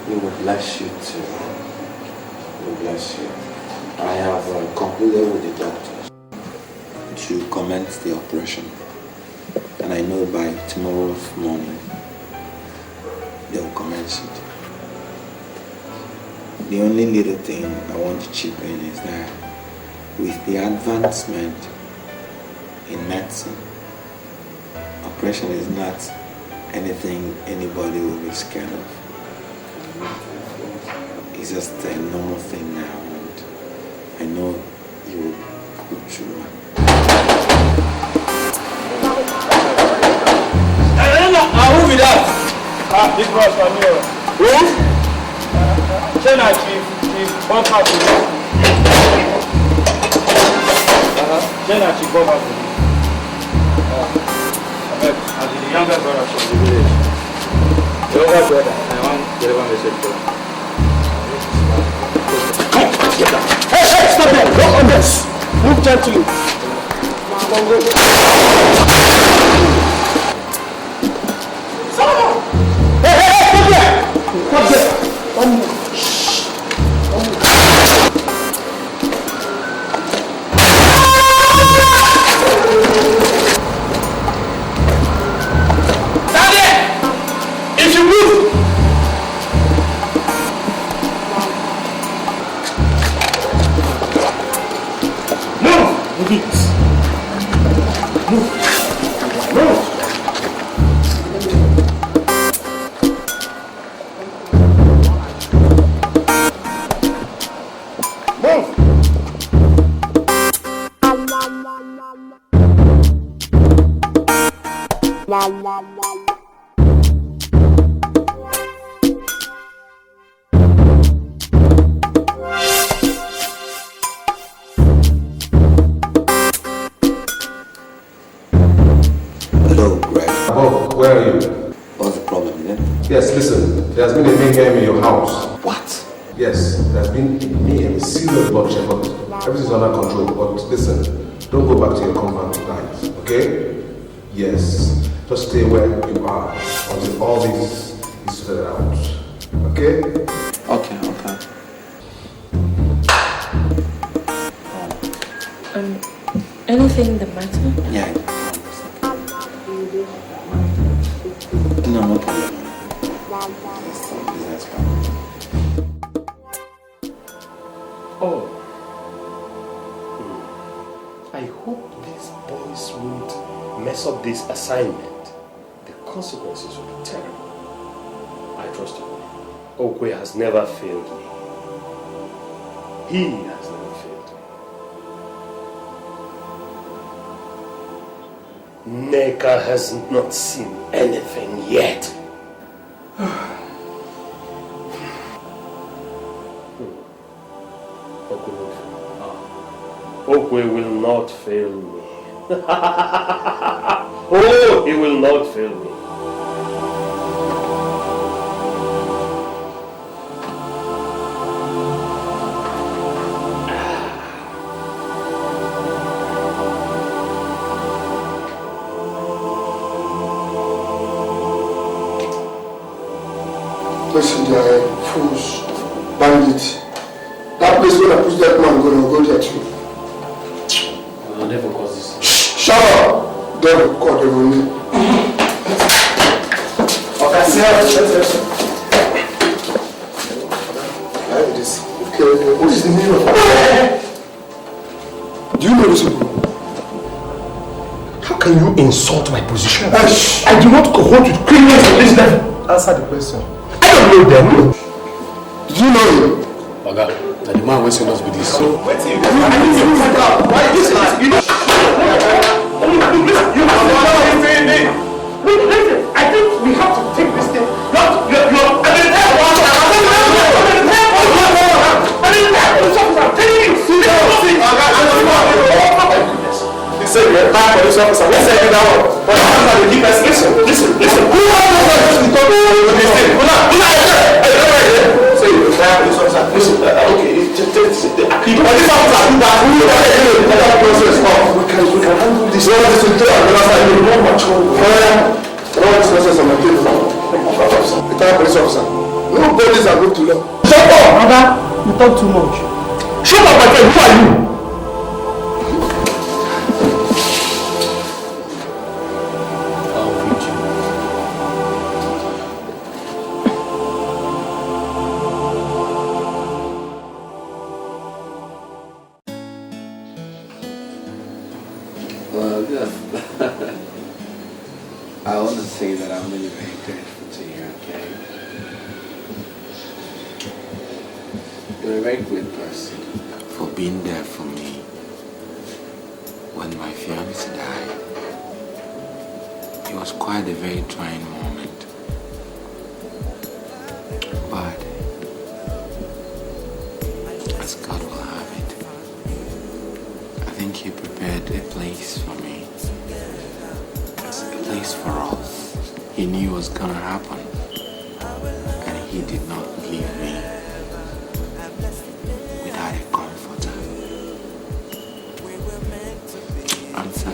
He will bless you too. He will bless you. I have concluded with the doctors to commence the operation. And I know by tomorrow morning they will commence it. The only little thing I want to chip in is that with the advancement in medicine, operation is not anything anybody will be scared of. It's just a normal thing now, and I know you will put through it. Who with that? This was from you. Who? Chena Chief Bomber Police. Chena Chief Bomber Police. As the younger brother from the village. The older brother, I want to deliver a message to him. Hey, stop there! Go on this! Move gently. Solomon! Hey, stop there! Stop there! One more. Yes, listen, there's been a mayhem in your house. What? Yes, there's been a serious bloodshed, but everything's under control. But listen, don't go back to your compound tonight, okay? Yes, just stay where you are until all this is sorted out, okay? Okay. Anything the matter? Yeah. No problem. Oh. I hope these boys won't mess up this assignment. The consequences will be terrible. I trust you. Okwe has never failed me. He has never failed me. Neka has not seen anything yet. Okwe will not fail me. Oh, he will not fail me. Listen, they are fools, bandits. That place where I put that man gonna go there too. I'll never cause this. Shut up! Don't call the room. Okay, what is the meaning of that? Do you know this people? How can you insult my position? I do not cohort with criminals at this level. Answer the question. I don't know them. Do you know him? Oga, the man was supposed to be this. So, why this line? You know, listen, I think we have to take this thing. He said you're a bad police officer. Let's say you now. But I'm not the deepest. Listen. Who are you say you're a bad police officer. Listen, okay, just this officer do that. Who we can handle this. You're not mature. This on my table. Retired police officer. No bodies are good to law. Shut up! Brother, you talk too much. Shut up, my friend. Who are you? I want to say that I'm really very grateful to you, okay? You're a very good person for being there for me when my fiancé died. It was quite a very trying moment. But as God will have it, I think He prepared a place for me. A place for us. He knew what was gonna happen, and He did not leave me without a comforter. And so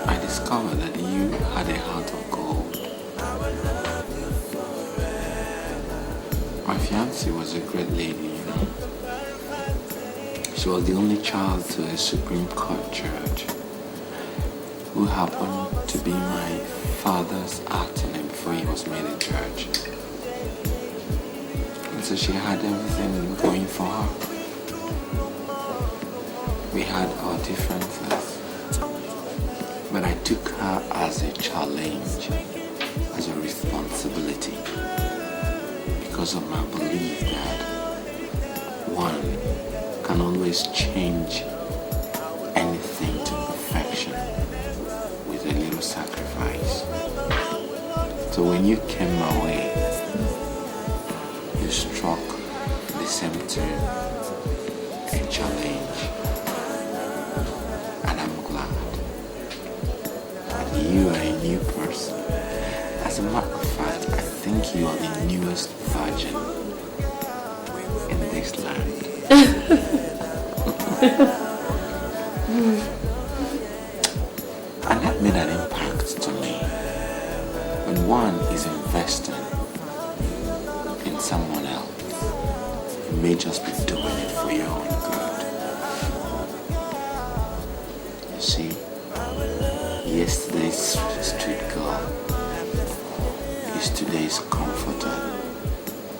I discovered that you had a heart of gold. My fiancée was a great lady, you know. She was the only child to a Supreme Court judge who happened to be my father's attorney before he was made a judge. And so she had everything going for her. We had our differences, but I took her as a challenge, as a responsibility, because of my belief that one can always change anything to perfection with a little sacrifice. So when you came my way, you struck the same tune, a challenge. And I'm glad that you are a new person. As a matter of fact, I think you are the newest virgin in this land. And that made an impact to me. When one is investing in someone else, you may just be doing it for your own good. You see, yesterday's street girl is today's comforter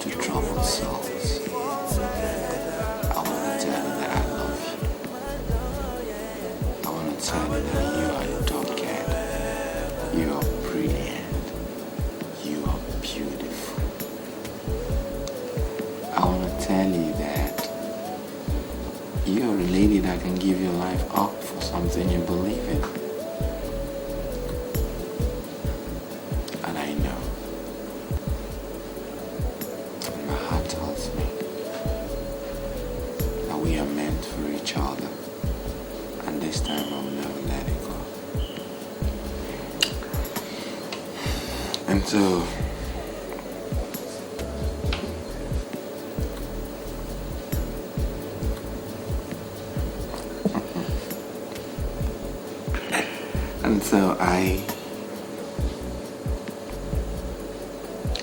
to troubled souls. I want to tell you that I love you. I want to tell you that you are a dog-cat. You are brilliant. You are beautiful. I want to tell you that you are a lady that can give your life up for something you believe in. And I know. My heart tells me that we are meant for each other. And so I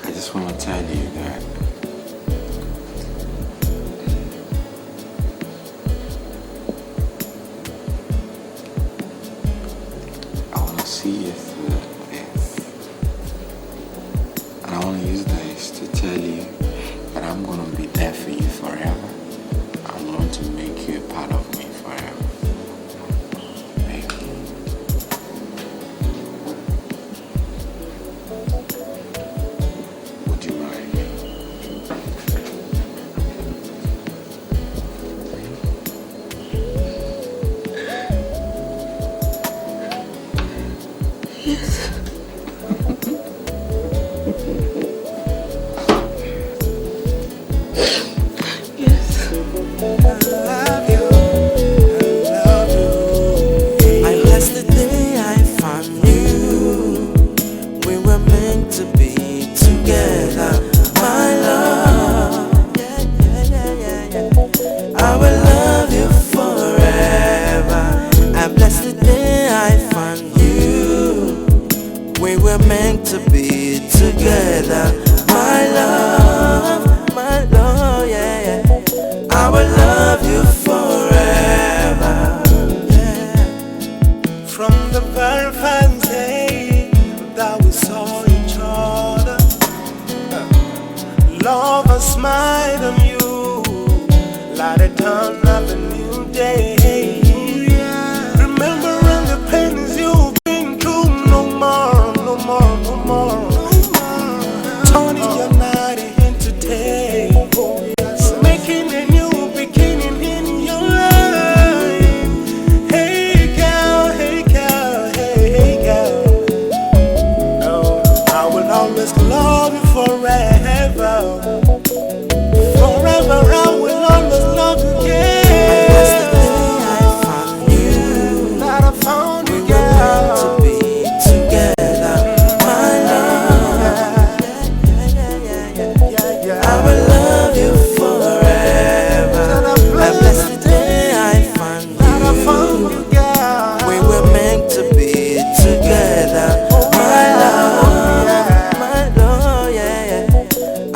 just want to tell you that I want to see you through this, and I want to use this to tell you that I'm going to be there for you forever. I'm going to make you a part of me forever.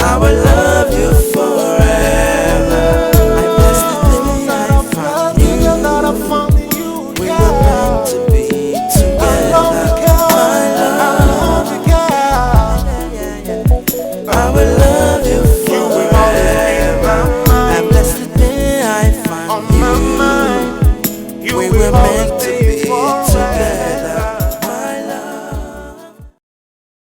Our love